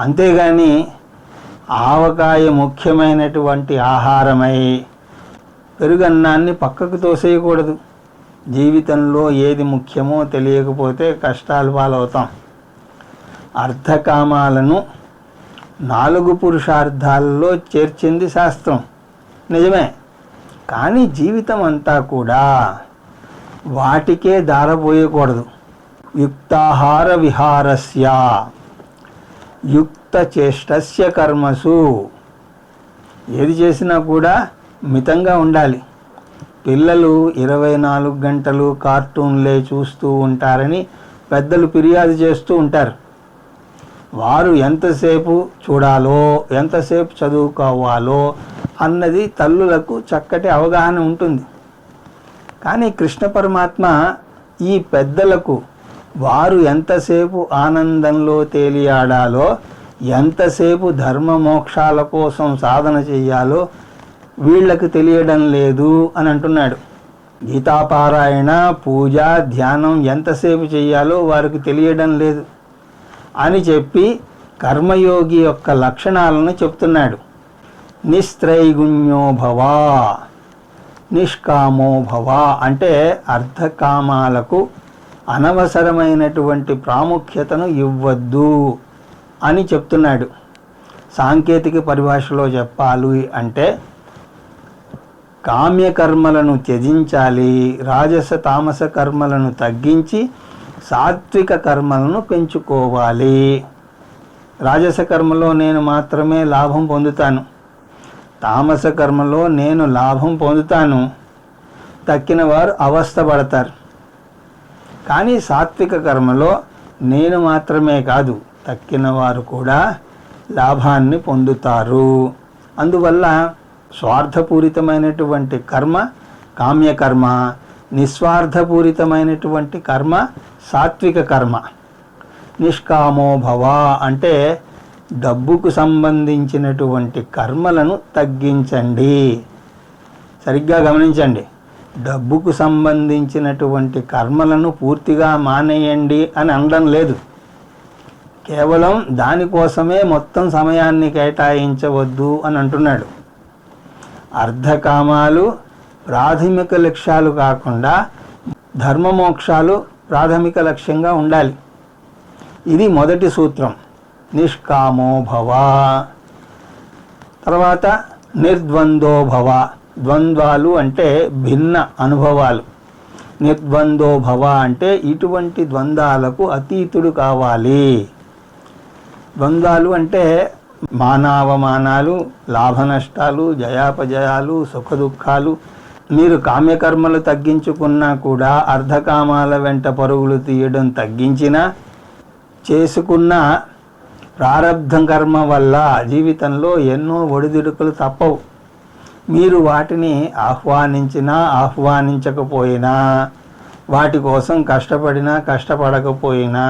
Speaker 1: అంతేగాని ఆవకాయ ముఖ్యమైనటువంటి ఆహారమై పెరుగన్నాన్ని పక్కకు తోసేయకూడదు. జీవితంలో ఏది ముఖ్యమో తెలియకపోతే కష్టాలు పాలవుతాం. అర్ధకామాలను 4 పురుషార్థాలలో చేర్చింది శాస్త్రం, నిజమే. కానీ జీవితం అంతా కూడా వాటికే దారపోయకూడదు. యుక్తాహార విహారస్య యుక్త చేష్టస్య కర్మసు. ఏది చేసినా కూడా మితంగా ఉండాలి. పిల్లలు 24 గంటలు కార్టూన్లే చూస్తూ ఉంటారని పెద్దలు ఫిర్యాదు చేస్తూ ఉంటారు. వారు ఎంతసేపు చూడాలో, ఎంతసేపు చదువుకోవాలో అన్నది తల్లులకు చక్కటి అవగాహన ఉంటుంది. కానీ కృష్ణ పరమాత్మ ఈ పెద్దలకు వారు ఎంతసేపు ఆనందంలో తేలియాడాలో, ఎంతసేపు ధర్మ మోక్షాల కోసం సాధన చెయ్యాలో వీళ్లకు తెలియడం లేదు అని అంటున్నాడు. గీతాపారాయణ, పూజ, ధ్యానం ఎంతసేపు చెయ్యాలో వారికి తెలియడం లేదు అని చెప్పి కర్మయోగి యొక్క లక్షణాలను చెప్తున్నాడు. నిస్త్రైగుణ్యో భవ, నిష్కామో భవ అంటే అర్ధకామాలకు అనవసరమైనటువంటి ప్రాముఖ్యతను ఇవ్వద్దు అని చెప్తున్నాడు. సాంకేతిక పరిభాషలో చెప్పాలి అంటే కామ్యకర్మలను త్యజించాలి, రాజస తామస కర్మలను తగ్గించి సాత్విక కర్మలను పెంచుకోవాలి. రాజస కర్మలో నేను మాత్రమే లాభం పొందుతాను, తామస కర్మలో నేను లాభం పొందుతాను, తక్కిన వారు అవస్థపడతారు. కానీ సాత్విక కర్మలో నేను మాత్రమే కాదు, తక్కిన వారు కూడా లాభాన్ని పొందుతారు. అందువల్ల స్వార్థపూరితమైనటువంటి కర్మ కామ్యకర్మ, నిస్వార్థపూరితమైనటువంటి కర్మ సాత్విక కర్మ. నిష్కామో భవ అంటే డబ్బుకు సంబంధించినటువంటి కర్మలను తగ్గించండి. సరిగ్గా గమనించండి, డబ్బుకు సంబంధించినటువంటి కర్మలను పూర్తిగా మానేయండి అని అనడం లేదు. కేవలం దానికోసమే మొత్తం సమయాన్ని కేటాయించవద్దు అని అంటున్నాడు. అర్ధకామాలు ప్రాథమిక లక్ష్యాలు కాకుండా ధర్మమోక్షాలు ప్రాథమిక లక్ష్యంగా ఉండాలి. ఇది మొదటి సూత్రం, నిష్కామో భవ. తర్వాత నిర్ద్వందో భవ. ద్వంద్వాలు అంటే భిన్న అనుభవాలు. నిర్ద్వందో భవ అంటే ఇటువంటి ద్వంద్వాలకు అతీతుడు కావాలి. ద్వంద్వాలు అంటే మానావమానాలు, లాభ నష్టాలు, జయాపజయాలు, సుఖదుఖాలు. మీరు కామ్యకర్మలు తగ్గించుకున్నా కూడా అర్ధకామాల వెంట పరుగులు తీయడం తగ్గించినా, చేసుకున్న ప్రారబ్ధం కర్మ వల్ల జీవితంలో ఎన్నో ఒడిదుడుకులు తప్పవు. మీరు వాటిని ఆహ్వానించినా ఆహ్వానించకపోయినా, వాటి కోసం కష్టపడినా కష్టపడకపోయినా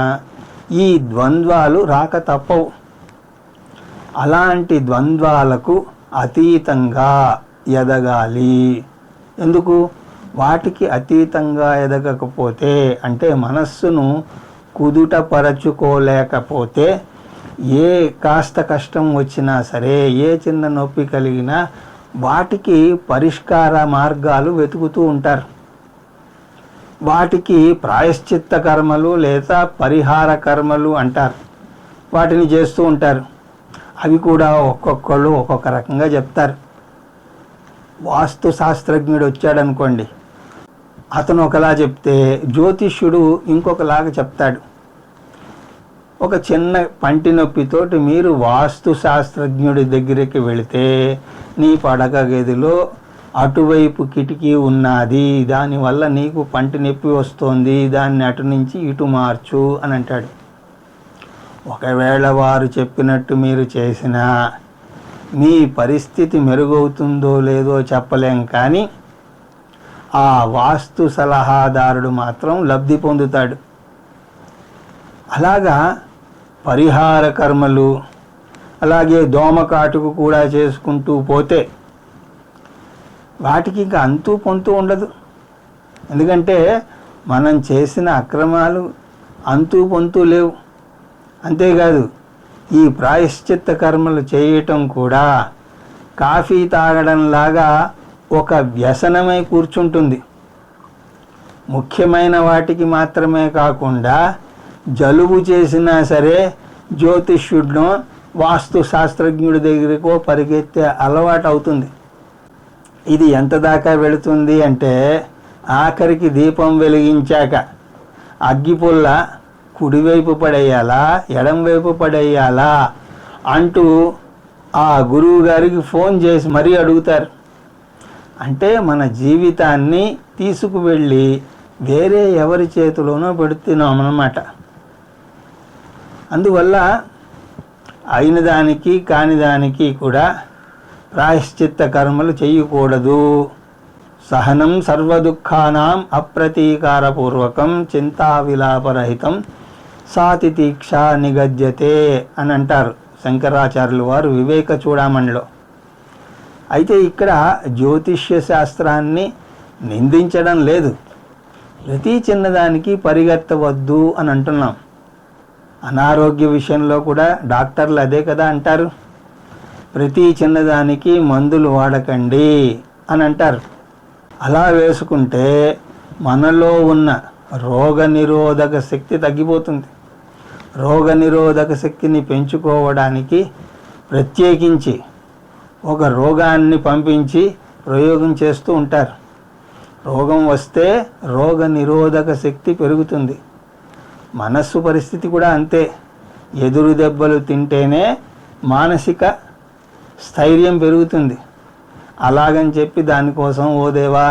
Speaker 1: ఈ ద్వంద్వాలు రాక తప్పవు. అలాంటి ద్వంద్వాలకు అతీతంగా ఎదగాలి. ఎందుకు? వాటికి అతీతంగా ఎదగకపోతే అంటే మనస్సును కుదుటపరచుకోలేకపోతే ఏ కాస్త కష్టం వచ్చినా సరే, ఏ చిన్న నొప్పి కలిగినా వాటికి పరిష్కార మార్గాలు వెతుకుతూ ఉంటారు. వాటికి ప్రాయశ్చిత్త కర్మలు లేదా పరిహార కర్మలు అంటారు. వాటిని చేస్తూ ఉంటారు. అవి కూడా ఒక్కొక్కళ్ళు ఒక్కొక్క రకంగా చెప్తారు. వాస్తు శాస్త్రజ్ఞుడు వచ్చాడనుకోండి, అతను ఒకలా చెప్తే జ్యోతిష్యుడు ఇంకొకలాగా చెప్తాడు. ఒక చిన్న పంటి నొప్పితోటి మీరు వాస్తు శాస్త్రజ్ఞుడి దగ్గరికి వెళితే, నీ పడక గదిలో అటువైపు కిటికీ ఉన్నది, దానివల్ల నీకు పంటి నొప్పి వస్తుంది, దాన్ని అటు నుంచి ఇటు మార్చు అని అంటాడు. ఒకవేళ వారు చెప్పినట్టు మీరు చేసినా మీ పరిస్థితి మెరుగవుతుందో లేదో చెప్పలేం, కానీ ఆ వాస్తు సలహాదారుడు మాత్రం లబ్ధి పొందుతాడు. అలాగా పరిహార కర్మలు, అలాగే దోమకాటుకు కూడా చేసుకుంటూ పోతే వాటికి ఇంకా అంతూ పొంతూ ఉండదు. ఎందుకంటే మనం చేసిన అక్రమాలు అంతూ పొంతూ లేవు. అంతేకాదు, ఈ ప్రాయశ్చిత్త కర్మలు చేయటం కూడా కాఫీ తాగడంలాగా ఒక వ్యసనమై కూర్చుంటుంది. ముఖ్యమైన వాటికి మాత్రమే కాకుండా జలుబు చేసినా సరే జ్యోతిష్యుడినో వాస్తు శాస్త్రజ్ఞుడి దగ్గరకో పరిగెత్తే అలవాటు అవుతుంది. ఇది ఎంత దాకా వెళుతుంది అంటే, ఆఖరికి దీపం వెలిగించాక అగ్గిపుల్ల కుడివైపు పడేయాలా ఎడంవైపు పడేయాలా అంటూ ఆ గురువు గారికి ఫోన్ చేసి మరీ అడుగుతారు. అంటే మన జీవితాన్ని తీసుకువెళ్ళి వేరే ఎవరి చేతిలోనో పెడుతున్నాం అన్నమాట. అందువల్ల అయిన దానికి కాని దానికి కూడా ప్రాయశ్చిత్త కర్మలు చేయకూడదు. సహనం సర్వదుఃఖానాం అప్రతీకారపూర్వకం చింతా విలాపరహితం సాతితీక్ష నిగద్యతే అని అంటారు శంకరాచార్యులు వారు వివేక చూడామణిలో. అయితే ఇక్కడ జ్యోతిష్య శాస్త్రాన్ని నిందించడం లేదు. ప్రతి చిన్నదానికి పరిగెత్తవద్దు అని అంటున్నాం. అనారోగ్య విషయంలో కూడా డాక్టర్లు అదే కదా అంటారు, ప్రతి చిన్నదానికి మందులు వాడకండి అని అంటారు. అలా వేసుకుంటే మనలో ఉన్న రోగనిరోధక శక్తి తగ్గిపోతుంది. రోగనిరోధక శక్తిని పెంచుకోవడానికి ప్రత్యేకించి ఒక రోగాన్ని పంపించి ప్రయోగం చేస్తూ ఉంటారు. రోగం వస్తే రోగ నిరోధక శక్తి పెరుగుతుంది. మనస్సు పరిస్థితి కూడా అంతే. ఎదురు దెబ్బలు తింటేనే మానసిక స్థైర్యం పెరుగుతుంది. అలాగని చెప్పి దానికోసం ఓ దేవా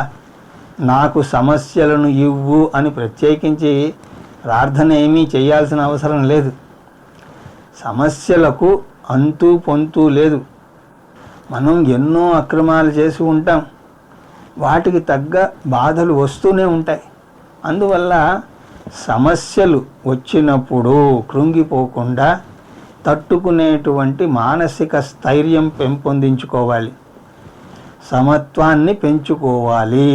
Speaker 1: నాకు సమస్యలను ఇవ్వు అని ప్రత్యేకించి ప్రార్థన ఏమీ చేయాల్సిన అవసరం లేదు. సమస్యలకు అంతు పొంతు లేదు. మనం ఎన్నో అక్రమాలు చేసి ఉంటాం, వాటికి తగ్గ బాధలు వస్తూనే ఉంటాయి. అందువల్ల సమస్యలు వచ్చినప్పుడు కృంగిపోకుండా తట్టుకునేటువంటి మానసిక స్థైర్యం పెంపొందించుకోవాలి, సమత్వాన్ని పెంచుకోవాలి.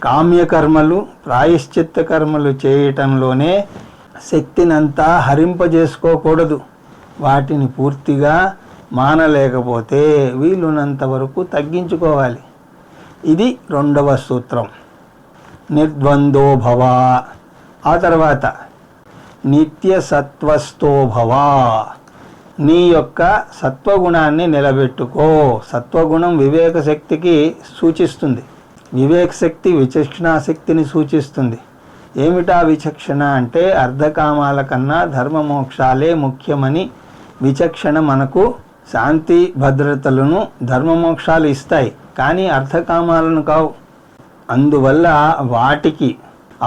Speaker 1: కామ్యకర్మలు ప్రాయశ్చిత్త కర్మలు చేయటంలోనే శక్తినంతా హరింపజేసుకోకూడదు. వాటిని పూర్తిగా మానలేకపోతే వీలునంత వరకు తగ్గించుకోవాలి. ఇది రెండవ సూత్రం. నిర్ద్వందో భవ. ఆ తర్వాత నిత్య సత్వస్థో భవ. నీ యొక్క సత్వగుణాన్ని నిలబెట్టుకో. సత్వగుణం వివేక శక్తికి సూచిస్తుంది. వివేక శక్తి విచక్షణాశక్తిని సూచిస్తుంది. ఏమిటా విచక్షణ అంటే అర్ధకామాల కన్నా ధర్మమోక్షాలే ముఖ్యమని విచక్షణ మనకు శాంతి భద్రతలను ధర్మమోక్షాలు ఇస్తాయి, కానీ అర్థకామాలను కావు. అందువల్ల వాటికి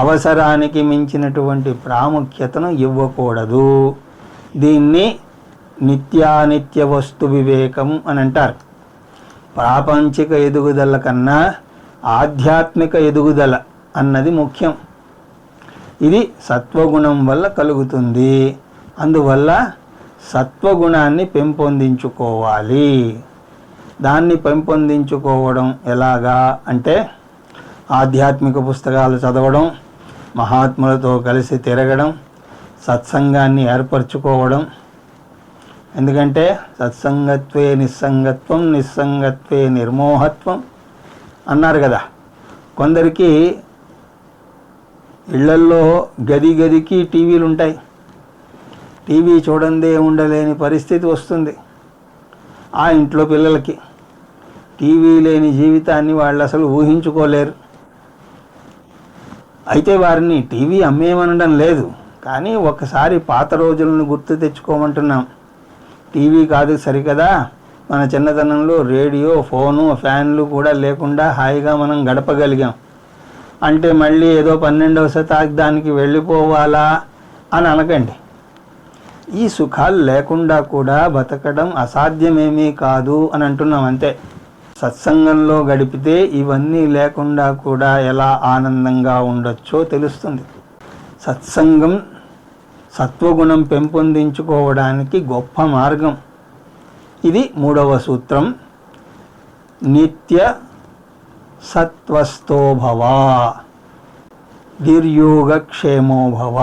Speaker 1: అవసరానికి మించినటువంటి ప్రాముఖ్యతను ఇవ్వకూడదు. దీన్ని నిత్యానిత్య వస్తు వివేకం అని అంటారు. ప్రాపంచిక ఎదుగుదల కన్నా ఆధ్యాత్మిక ఎదుగుదల అన్నది ముఖ్యం. ఇది సత్వగుణం వల్ల కలుగుతుంది. అందువల్ల సత్వగుణాన్ని పెంపొందించుకోవాలి. దాన్ని పెంపొందించుకోవడం ఎలాగా అంటే ఆధ్యాత్మిక పుస్తకాలు చదవడం, మహాత్ములతో కలిసి తిరగడం, సత్సంగాన్ని ఏర్పరచుకోవడం. ఎందుకంటే సత్సంగత్వే నిస్సంగత్వం, నిస్సంగత్వే నిర్మోహత్వం అన్నారు కదా. కొందరికి ఇళ్లల్లో గది గదికి టీవీలు ఉంటాయి. టీవీ చూడందే ఉండలేని పరిస్థితి వస్తుంది ఆ ఇంట్లో పిల్లలకి. టీవీ లేని జీవితాన్ని వాళ్ళు అసలు ఊహించుకోలేరు. అయితే వారిని టీవీ అమ్మేమనడం లేదు, కానీ ఒకసారి పాత రోజులను గుర్తు తెచ్చుకోమంటున్నాం. టీవీ కాదు సరికదా, మన చిన్నతనంలో రేడియో, ఫోను, ఫ్యాన్లు కూడా లేకుండా హాయిగా మనం గడపగలిగాం. అంటే మళ్ళీ ఏదో 12వ శతాబ్దానికి వెళ్ళిపోవాలా అని అనకండి. ఈ సుఖాలు లేకుండా కూడా బతకడం అసాధ్యమేమీ కాదు అని అంటున్నాం అంతే. సత్సంగంలో గడిపితే ఇవన్నీ లేకుండా కూడా ఎలా ఆనందంగా ఉండొచ్చో తెలుస్తుంది. సత్సంగం సత్వగుణం పెంపొందించుకోవడానికి గొప్ప మార్గం. ఇది మూడవ సూత్రం. నిత్య సత్వస్థో భవ దుర్యోగక్షేమో భవ.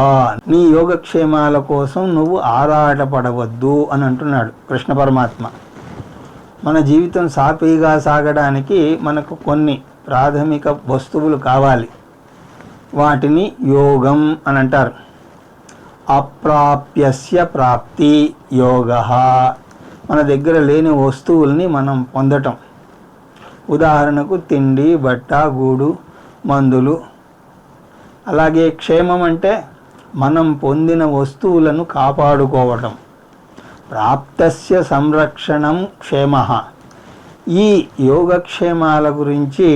Speaker 1: నీ యోగక్షేమాల కోసం నువ్వు ఆరాటపడవద్దు అని అంటున్నాడు కృష్ణ పరమాత్మ. మన జీవితం సాఫీగా సాగడానికి మనకు కొన్ని ప్రాథమిక వస్తువులు కావాలి. వాటిని యోగం అని అంటారు. అప్రాప్యస్య ప్రాప్తి యోగః. మన దగ్గర లేని వస్తువుల్ని మనం పొందటం. ఉదాహరణకు తిండి, బట్ట, గూడు, మందులు. అలాగే క్షేమం అంటే మనం పొందిన వస్తువులను కాపాడుకోవటం. ప్రాప్తస్య సంరక్షణం క్షేమః. ఈ యోగక్షేమాల గురించి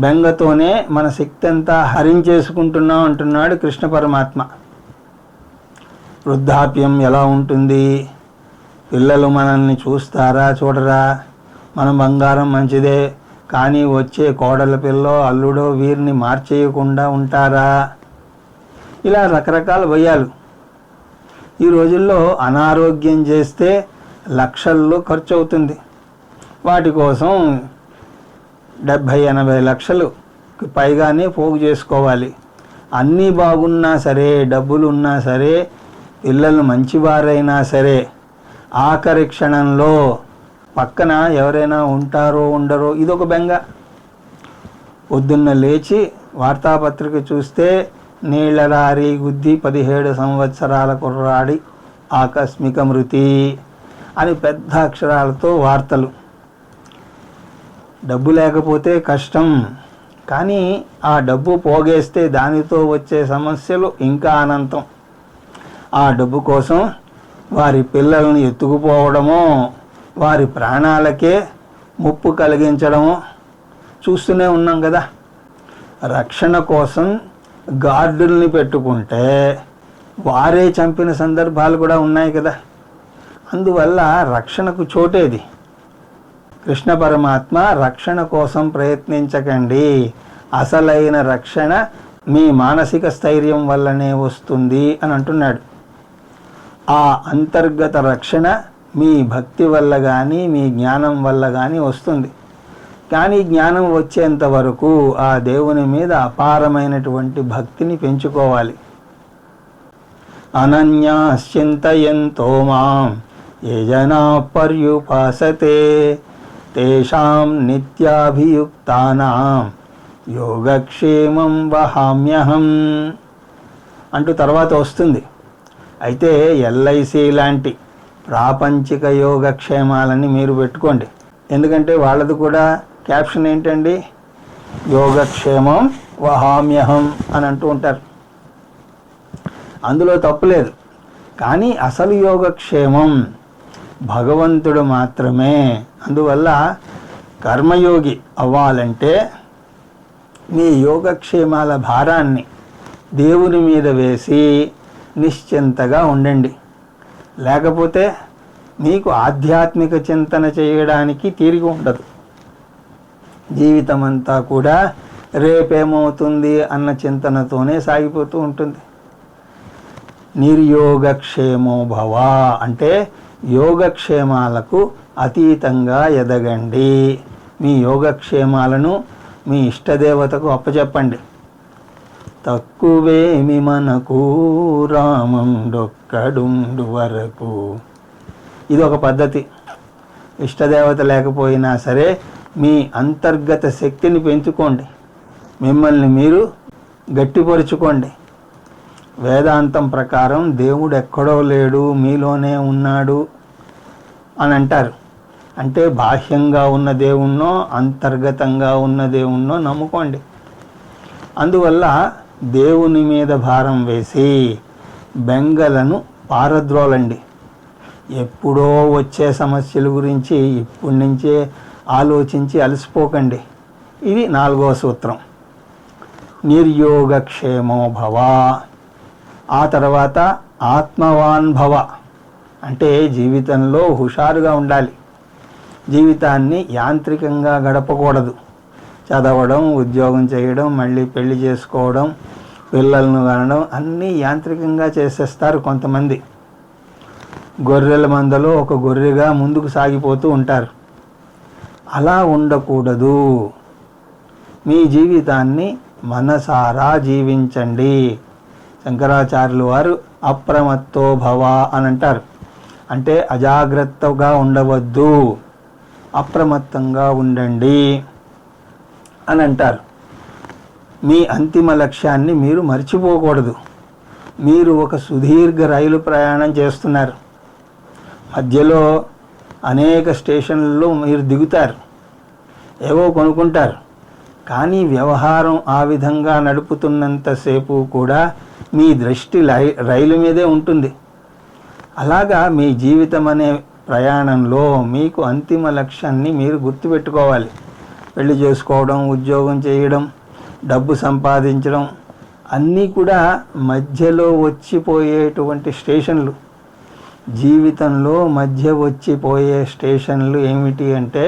Speaker 1: బెంగతోనే మన శక్తి అంతా హరించేసుకుంటున్నాం అంటున్నాడు కృష్ణ పరమాత్మ. వృద్ధాప్యం ఎలా ఉంటుంది, పిల్లలు మనల్ని చూస్తారా చూడరా, మన బంగారం మంచిదే కానీ వచ్చే కోడల పిల్లో అల్లుడో వీరిని మార్చేయకుండా ఉంటారా, ఇలా రకరకాల భయాలు. ఈ రోజుల్లో అనారోగ్యం చేస్తే లక్షల్లో ఖర్చు అవుతుంది. వాటి కోసం 70-80 లక్షలకు పైగానే పోగు చేసుకోవాలి. అన్నీ బాగున్నా సరే, డబ్బులు ఉన్నా సరే, పిల్లలు మంచివారైనా సరే, ఆఖరి క్షణంలో పక్కన ఎవరైనా ఉంటారో ఉండరో ఇదొక బెంగ. పొద్దున్న లేచి వార్తాపత్రిక చూస్తే నీళ్ల లారీ గుద్ది 17 సంవత్సరాల కుర్రాడి ఆకస్మిక మృతి అని పెద్ద అక్షరాలతో వార్తలు. డబ్బు లేకపోతే కష్టం, కానీ ఆ డబ్బు పోగేస్తే దానితో వచ్చే సమస్యలు ఇంకా అనంతం. ఆ డబ్బు కోసం వారి పిల్లలను ఎత్తుకుపోవడమో, వారి ప్రాణాలకే ముప్పు కలిగించడమో చూస్తూనే ఉన్నాం కదా. రక్షణ కోసం గార్డుల్ని పెట్టుకుంటే వారే చంపిన సందర్భాలు కూడా ఉన్నాయి కదా. అందువల్ల రక్షణకు చోటేది. కృష్ణ పరమాత్మ రక్షణ కోసం ప్రయత్నించకండి, అసలైన రక్షణ మీ మానసిక స్థైర్యం వల్లనే వస్తుంది అని అంటున్నాడు. ఆ అంతర్గత రక్షణ మీ భక్తి వల్ల కానీ మీ జ్ఞానం వల్ల కానీ వస్తుంది. కానీ జ్ఞానం వచ్చేంత వరకు ఆ దేవుని మీద అపారమైనటువంటి భక్తిని పెంచుకోవాలి. అనన్యాశ్చింతయంతో మాం ఏ జనా పర్యుపాసతే తేషాం నిత్యాభియుక్తానాం యోగక్షేమం వహామ్యహం అంటూ తర్వాత వస్తుంది. అయితే ఎల్ఐసి లాంటి ప్రాపంచిక యోగక్షేమాలని మీరు పెట్టుకోండి. ఎందుకంటే వాళ్ళది కూడా క్యాప్షన్ ఏంటండి, యోగక్షేమం వహామ్యహం అని అంటూ ఉంటారు. అందులో తప్పులేదు. కానీ అసలు యోగక్షేమం భగవంతుడు మాత్రమే. అందువల్ల కర్మయోగి అవ్వాలంటే మీ యోగక్షేమాల భారాన్ని దేవుని మీద వేసి నిశ్చింతగా ఉండండి. లేకపోతే మీకు ఆధ్యాత్మిక చింతన చేయడానికి తీరిక ఉండదు. జీవితం అంతా కూడా రేపేమవుతుంది అన్న చింతనతోనే సాగిపోతూ ఉంటుంది. నిర్యోగక్షేమో భవ అంటే యోగక్షేమాలకు అతీతంగా ఎదగండి. మీ యోగక్షేమాలను మీ ఇష్టదేవతకు అప్పచెప్పండి. తక్కువేమి మనకు రాముండొక్కడుండు వరకు, ఇది ఒక పద్ధతి. ఇష్టదేవత లేకపోయినా సరే మీ అంతర్గత శక్తిని పెంచుకోండి, మిమ్మల్ని మీరు గట్టిపరుచుకోండి. వేదాంతం ప్రకారం దేవుడు ఎక్కడో లేడు, మీలోనే ఉన్నాడు అని అంటారు. అంటే బాహ్యంగా ఉన్న దేవుణ్ణో అంతర్గతంగా ఉన్న దేవుణ్ణో నమ్ముకోండి. అందువల్ల దేవుని మీద భారం వేసి బెంగలను పారద్రోలండి. ఎప్పుడో వచ్చే సమస్యల గురించి ఇప్పటి నుంచే ఆలోచించి అలసిపోకండి. ఇది 4వ సూత్రం, నిర్యోగక్షేమో భవ. ఆ తర్వాత ఆత్మవాన్ భవ అంటే జీవితంలో హుషారుగా ఉండాలి. జీవితాన్ని యాంత్రికంగా గడపకూడదు. చదవడం, ఉద్యోగం చేయడం, మళ్ళీ పెళ్లి చేసుకోవడం, పిల్లలను కనడం అన్నీ యాంత్రికంగా చేసేస్తారు కొంతమంది. గొర్రెల మందలో ఒక గొర్రెగా ముందుకు సాగిపోతూ ఉంటారు. అలా ఉండకూడదు. మీ జీవితాన్ని మనసారా జీవించండి. శంకరాచార్యులు వారు అప్రమత్తో భవ అని అంటారు. అంటే అజాగ్రత్తగా ఉండవద్దు, అప్రమత్తంగా ఉండండి అని అంటారు. మీ అంతిమ లక్ష్యాన్ని మీరు మర్చిపోకూడదు. మీరు ఒక సుదీర్ఘ రైలు ప్రయాణం చేస్తున్నారు. మధ్యలో అనేక స్టేషన్లలో మీరు దిగుతారు, ఏవో కొనుక్కుంటారు. కానీ వ్యవహారం ఆ విధంగా నడుపుతున్నంతసేపు కూడా మీ దృష్టి రైలు మీదే ఉంటుంది. అలాగా మీ జీవితం అనే ప్రయాణంలో మీకు అంతిమ లక్ష్యాన్ని మీరు గుర్తుపెట్టుకోవాలి. పెళ్లి చేసుకోవడం, ఉద్యోగం చేయడం, డబ్బు సంపాదించడం అన్నీ కూడా మధ్యలో వచ్చిపోయేటువంటి స్టేషన్లు. జీవితంలో మధ్య వచ్చిపోయే స్టేషన్లు ఏమిటి అంటే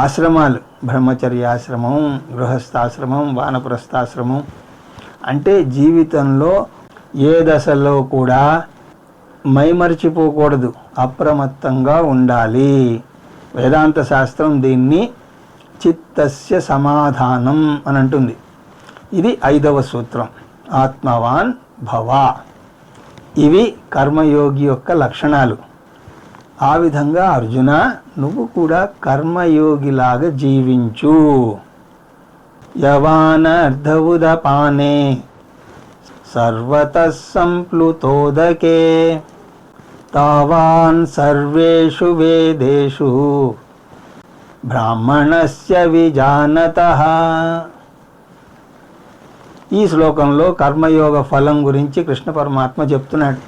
Speaker 1: ఆశ్రమాలు. బ్రహ్మచర్యాశ్రమం, గృహస్థాశ్రమం, వానప్రస్థాశ్రమం. అంటే జీవితంలో ఏ దశలో కూడా మైమరిచిపోకూడదు, అప్రమత్తంగా ఉండాలి. వేదాంత శాస్త్రం దీన్ని చిత్తస్య సమాధానం అని అంటుంది. ఇది 5వ సూత్రం, ఆత్మవాన్ భవ. ఇవి కర్మయోగి యొక్క లక్షణాలు. ఆ విధంగా అర్జున, నువ్వు కూడా కర్మయోగిలాగా జీవించు. యవానర్ధవుదపానే సర్వతః సంప్లుతోదకే తావాన్ సర్వేషు వేదేషు బ్రాహ్మణస్య విజానతః. ఈ శ్లోకంలో కర్మయోగ ఫలం గురించి కృష్ణ పరమాత్మ చెప్తున్నాడు.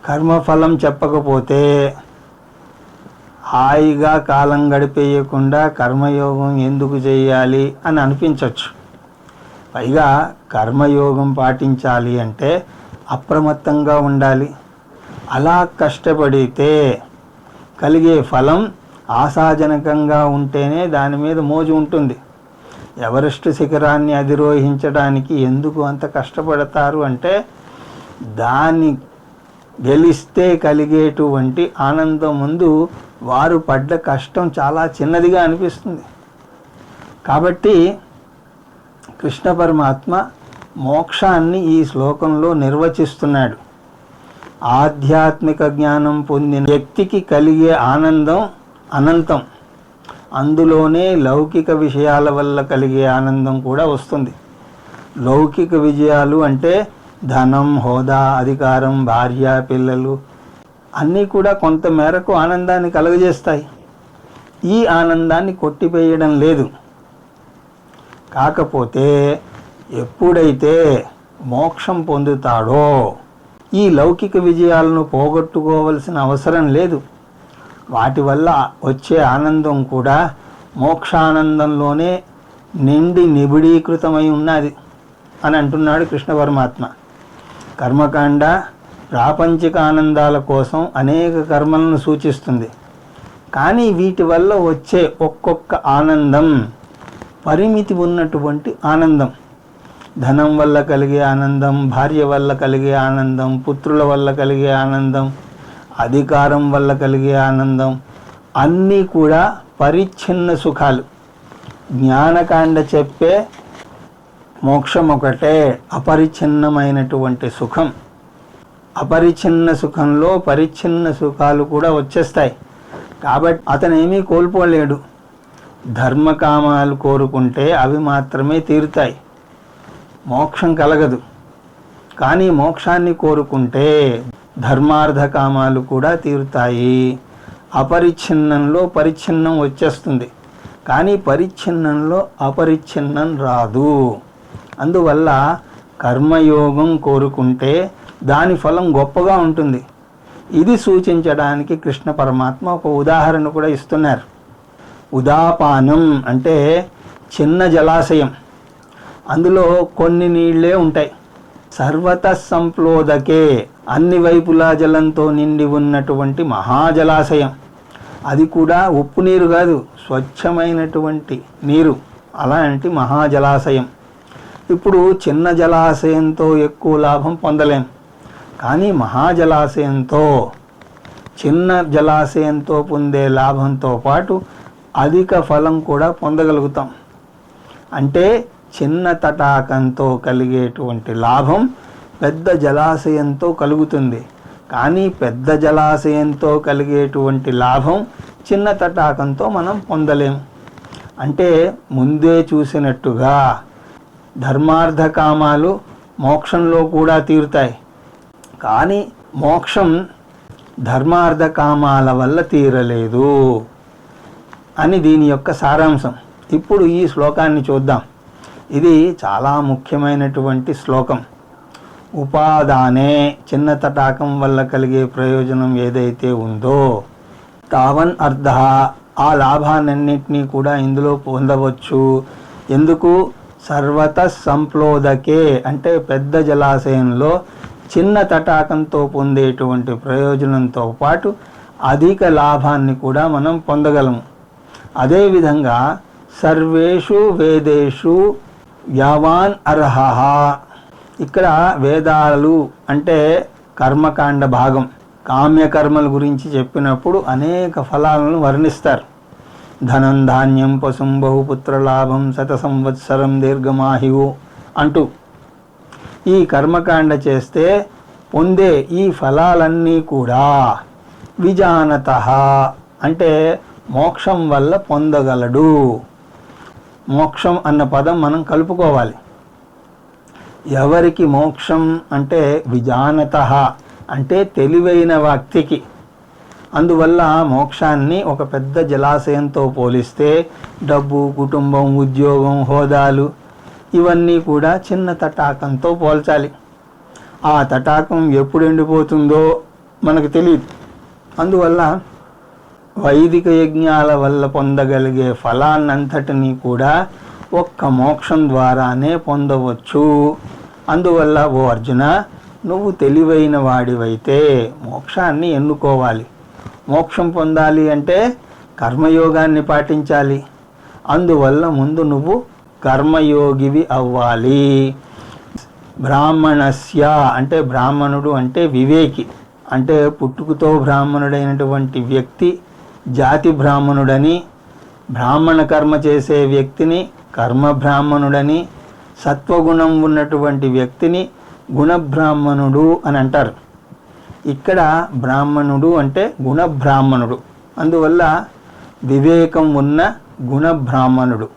Speaker 1: కర్మఫలం చెప్పకపోతే హాయిగా కాలం గడిపేయకుండా కర్మయోగం ఎందుకు చేయాలి అని అనిపించవచ్చు. పైగా కర్మయోగం పాటించాలి అంటే అప్రమత్తంగా ఉండాలి. అలా కష్టపడితే కలిగే ఫలం ఆశాజనకంగా ఉంటేనే దాని మీద మోజు ఉంటుంది. ఎవరెస్ట్ శిఖరాన్ని అధిరోహించడానికి ఎందుకు అంత కష్టపడతారు అంటే దాన్ని గెలిస్తే కలిగేటువంటి ఆనందం ముందు వారు పడ్డ కష్టం చాలా చిన్నదిగా అనిపిస్తుంది. కాబట్టి కృష్ణ పరమాత్మ మోక్షాన్ని ఈ శ్లోకంలో నిర్వచిస్తున్నాడు. ఆధ్యాత్మిక జ్ఞానం పొందిన వ్యక్తికి కలిగే ఆనందం అనంతం. అందులోనే లౌకిక విషయాల వల్ల కలిగే ఆనందం కూడా వస్తుంది. లౌకిక విజయాలు అంటే ధనం, హోదా, అధికారం, భార్య, పిల్లలు అన్నీ కూడా కొంత మేరకు ఆనందాన్ని కలుగజేస్తాయి. ఈ ఆనందాన్ని కొట్టివేయడం లేదు. కాకపోతే ఎప్పుడైతే మోక్షం పొందుతాడో ఈ లౌకిక విజయాలను పోగొట్టుకోవలసిన అవసరం లేదు. వాటి వల్ల వచ్చే ఆనందం కూడా మోక్షానందంలోనే నిండి నిబిడీకృతమై ఉన్నది అని అంటున్నాడు కృష్ణ పరమాత్మ. కర్మకాండ ప్రాపంచిక ఆనందాల కోసం అనేక కర్మలను సూచిస్తుంది. కానీ వీటి వల్ల వచ్చే ఒక్కొక్క ఆనందం పరిమితి ఉన్నటువంటి ఆనందం. ధనం వల్ల కలిగే ఆనందం, భార్య వల్ల కలిగే ఆనందం, పుత్రుల వల్ల కలిగే ఆనందం, అధికారం వల్ల కలిగే ఆనందం అన్నీ కూడా పరిచ్ఛిన్న సుఖాలు. జ్ఞానకాండ చెప్పే మోక్షం ఒకటే అపరిచ్ఛిన్నమైనటువంటి సుఖం. అపరిచ్ఛిన్న సుఖంలో పరిచ్ఛిన్న సుఖాలు కూడా వచ్చేస్తాయి. కాబట్టి అతను ఏమీ కోల్పోలేడు. ధర్మకామాలు కోరుకుంటే అవి మాత్రమే తీరుతాయి, మోక్షం కలగదు. కానీ మోక్షాన్ని కోరుకుంటే ధర్మార్థ కామాలు కూడా తీరుతాయి. అపరిచ్ఛిన్నంలో పరిచ్ఛిన్నం వచ్చేస్తుంది, కానీ పరిచ్ఛిన్నంలో అపరిచ్ఛిన్నం రాదు. అందువల్ల కర్మయోగం కోరుకుంటే దాని ఫలం గొప్పగా ఉంటుంది. ఇది సూచించడానికి కృష్ణ పరమాత్మ ఒక ఉదాహరణ కూడా ఇస్తున్నారు. ఉదాపానం అంటే చిన్న జలాశయం, అందులో కొన్ని నీళ్లే ఉంటాయి. సర్వతః సంప్లోదకే అన్ని వైపులా జలంతో నిండి ఉన్నటువంటి మహాజలాశయం. అది కూడా ఉప్పు నీరు కాదు, స్వచ్ఛమైనటువంటి నీరు, అలాంటి మహాజలాశయం. ఇప్పుడు చిన్న జలాశయంతో ఎక్కువ లాభం పొందలేం, కానీ మహాజలాశయంతో చిన్న జలాశయంతో పొందే లాభంతో పాటు అధిక ఫలం కూడా పొందగలుగుతాం. అంటే చిన్న తటాకంతో కలిగేటువంటి లాభం పెద్ద జలాశయంతో కలుగుతుంది, కానీ పెద్ద జలాశయంతో కలిగేటువంటి లాభం చిన్న తటాకంతో మనం పొందలేం. అంటే ముందే చూసినట్టుగా ధర్మార్థ కామాలు మోక్షంలో కూడా తీరుతాయి, కానీ మోక్షం ధర్మార్థ కామాల వల్ల తీరలేదు అని దీని యొక్క సారాంశం. ఇప్పుడు ఈ శ్లోకాన్ని చూద్దాం. ఇది చాలా ముఖ్యమైనటువంటి శ్లోకం. ఉపాదానే చిన్న తటాకం వల్ల కలిగే ప్రయోజనం ఏదైతే ఉందో తావన్ అర్థ ఆ లాభాలన్నింటినీ కూడా ఇందులో పొందవచ్చు. ఎందుకు? సర్వత సంప్లోదకే అంటే పెద్ద జలాశయంలో చిన్న తటాకంతో పొందేటువంటి ప్రయోజనంతో పాటు అధిక లాభాన్ని కూడా మనం పొందగలము. అదేవిధంగా సర్వేషు వేదేషు యావాన్ అర్హ, ఇక్కడ వేదాలు అంటే కర్మకాండ భాగం, కామ్యకర్మల గురించి చెప్పినప్పుడు అనేక ఫలాలను వర్ణిస్తారు. ధనం ధాన్యం పశుం బహుపుత్ర లాభం శత సంవత్సరం దీర్ఘమాహివు అంటూ ఈ కర్మకాండ చేస్తే పొందే ఈ ఫలాలన్నీ కూడా విజానత అంటే మోక్షం వల్ల పొందగలడు. మోక్షం అన్న పదం మనం కలుపుకోవాలి. ఎవరికి మోక్షం అంటే విజానత అంటే తెలివైన వ్యక్తికి. అందువల్ల మోక్షాన్ని ఒక పెద్ద జలాశయంతో పోలిస్తే డబ్బు, కుటుంబం, ఉద్యోగం, హోదాలు ఇవన్నీ కూడా చిన్న తటాకంతో పోల్చాలి. ఆ తటాకం ఎప్పుడు ఎండిపోతుందో మనకు తెలియదు. అందువల్ల వైదిక యజ్ఞాల వల్ల పొందగలిగే ఫలాన్నంతటినీ కూడా ఒక్క మోక్షం ద్వారానే పొందవచ్చు. అందువల్ల ఓ అర్జున, నువ్వు తెలివైన వాడివైతే మోక్షాన్ని ఎన్నుకోవాలి. మోక్షం పొందాలి అంటే కర్మయోగాన్ని పాటించాలి. అందువల్ల ముందు నువ్వు కర్మయోగివి అవ్వాలి. బ్రాహ్మణస్య అంటే బ్రాహ్మణుడు అంటే వివేకి, అంటే పుట్టుకతో బ్రాహ్మణుడైనటువంటి వ్యక్తి జాతి బ్రాహ్మణుడని, బ్రాహ్మణ కర్మ చేసే వ్యక్తిని కర్మ బ్రాహ్మణుడని, సత్వగుణం ఉన్నటువంటి వ్యక్తిని గుణబ్రాహ్మణుడు అని అంటారు. ఇక్కడ బ్రాహ్మణుడు అంటే గుణబ్రాహ్మణుడు. అందువల్ల వివేకం ఉన్న గుణబ్రాహ్మణుడు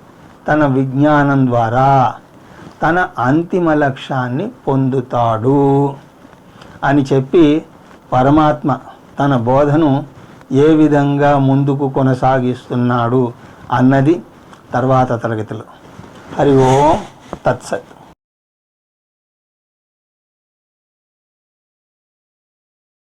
Speaker 1: తన విజ్ఞానం ద్వారా తన అంతిమ లక్ష్యాన్ని పొందుతాడు అని చెప్పి పరమాత్మ తన బోధను ఏ విధంగా ముందుకు కొనసాగిస్తున్నాడు అన్నది తర్వాత తరగతిలో. హరి ఓం తత్సత్.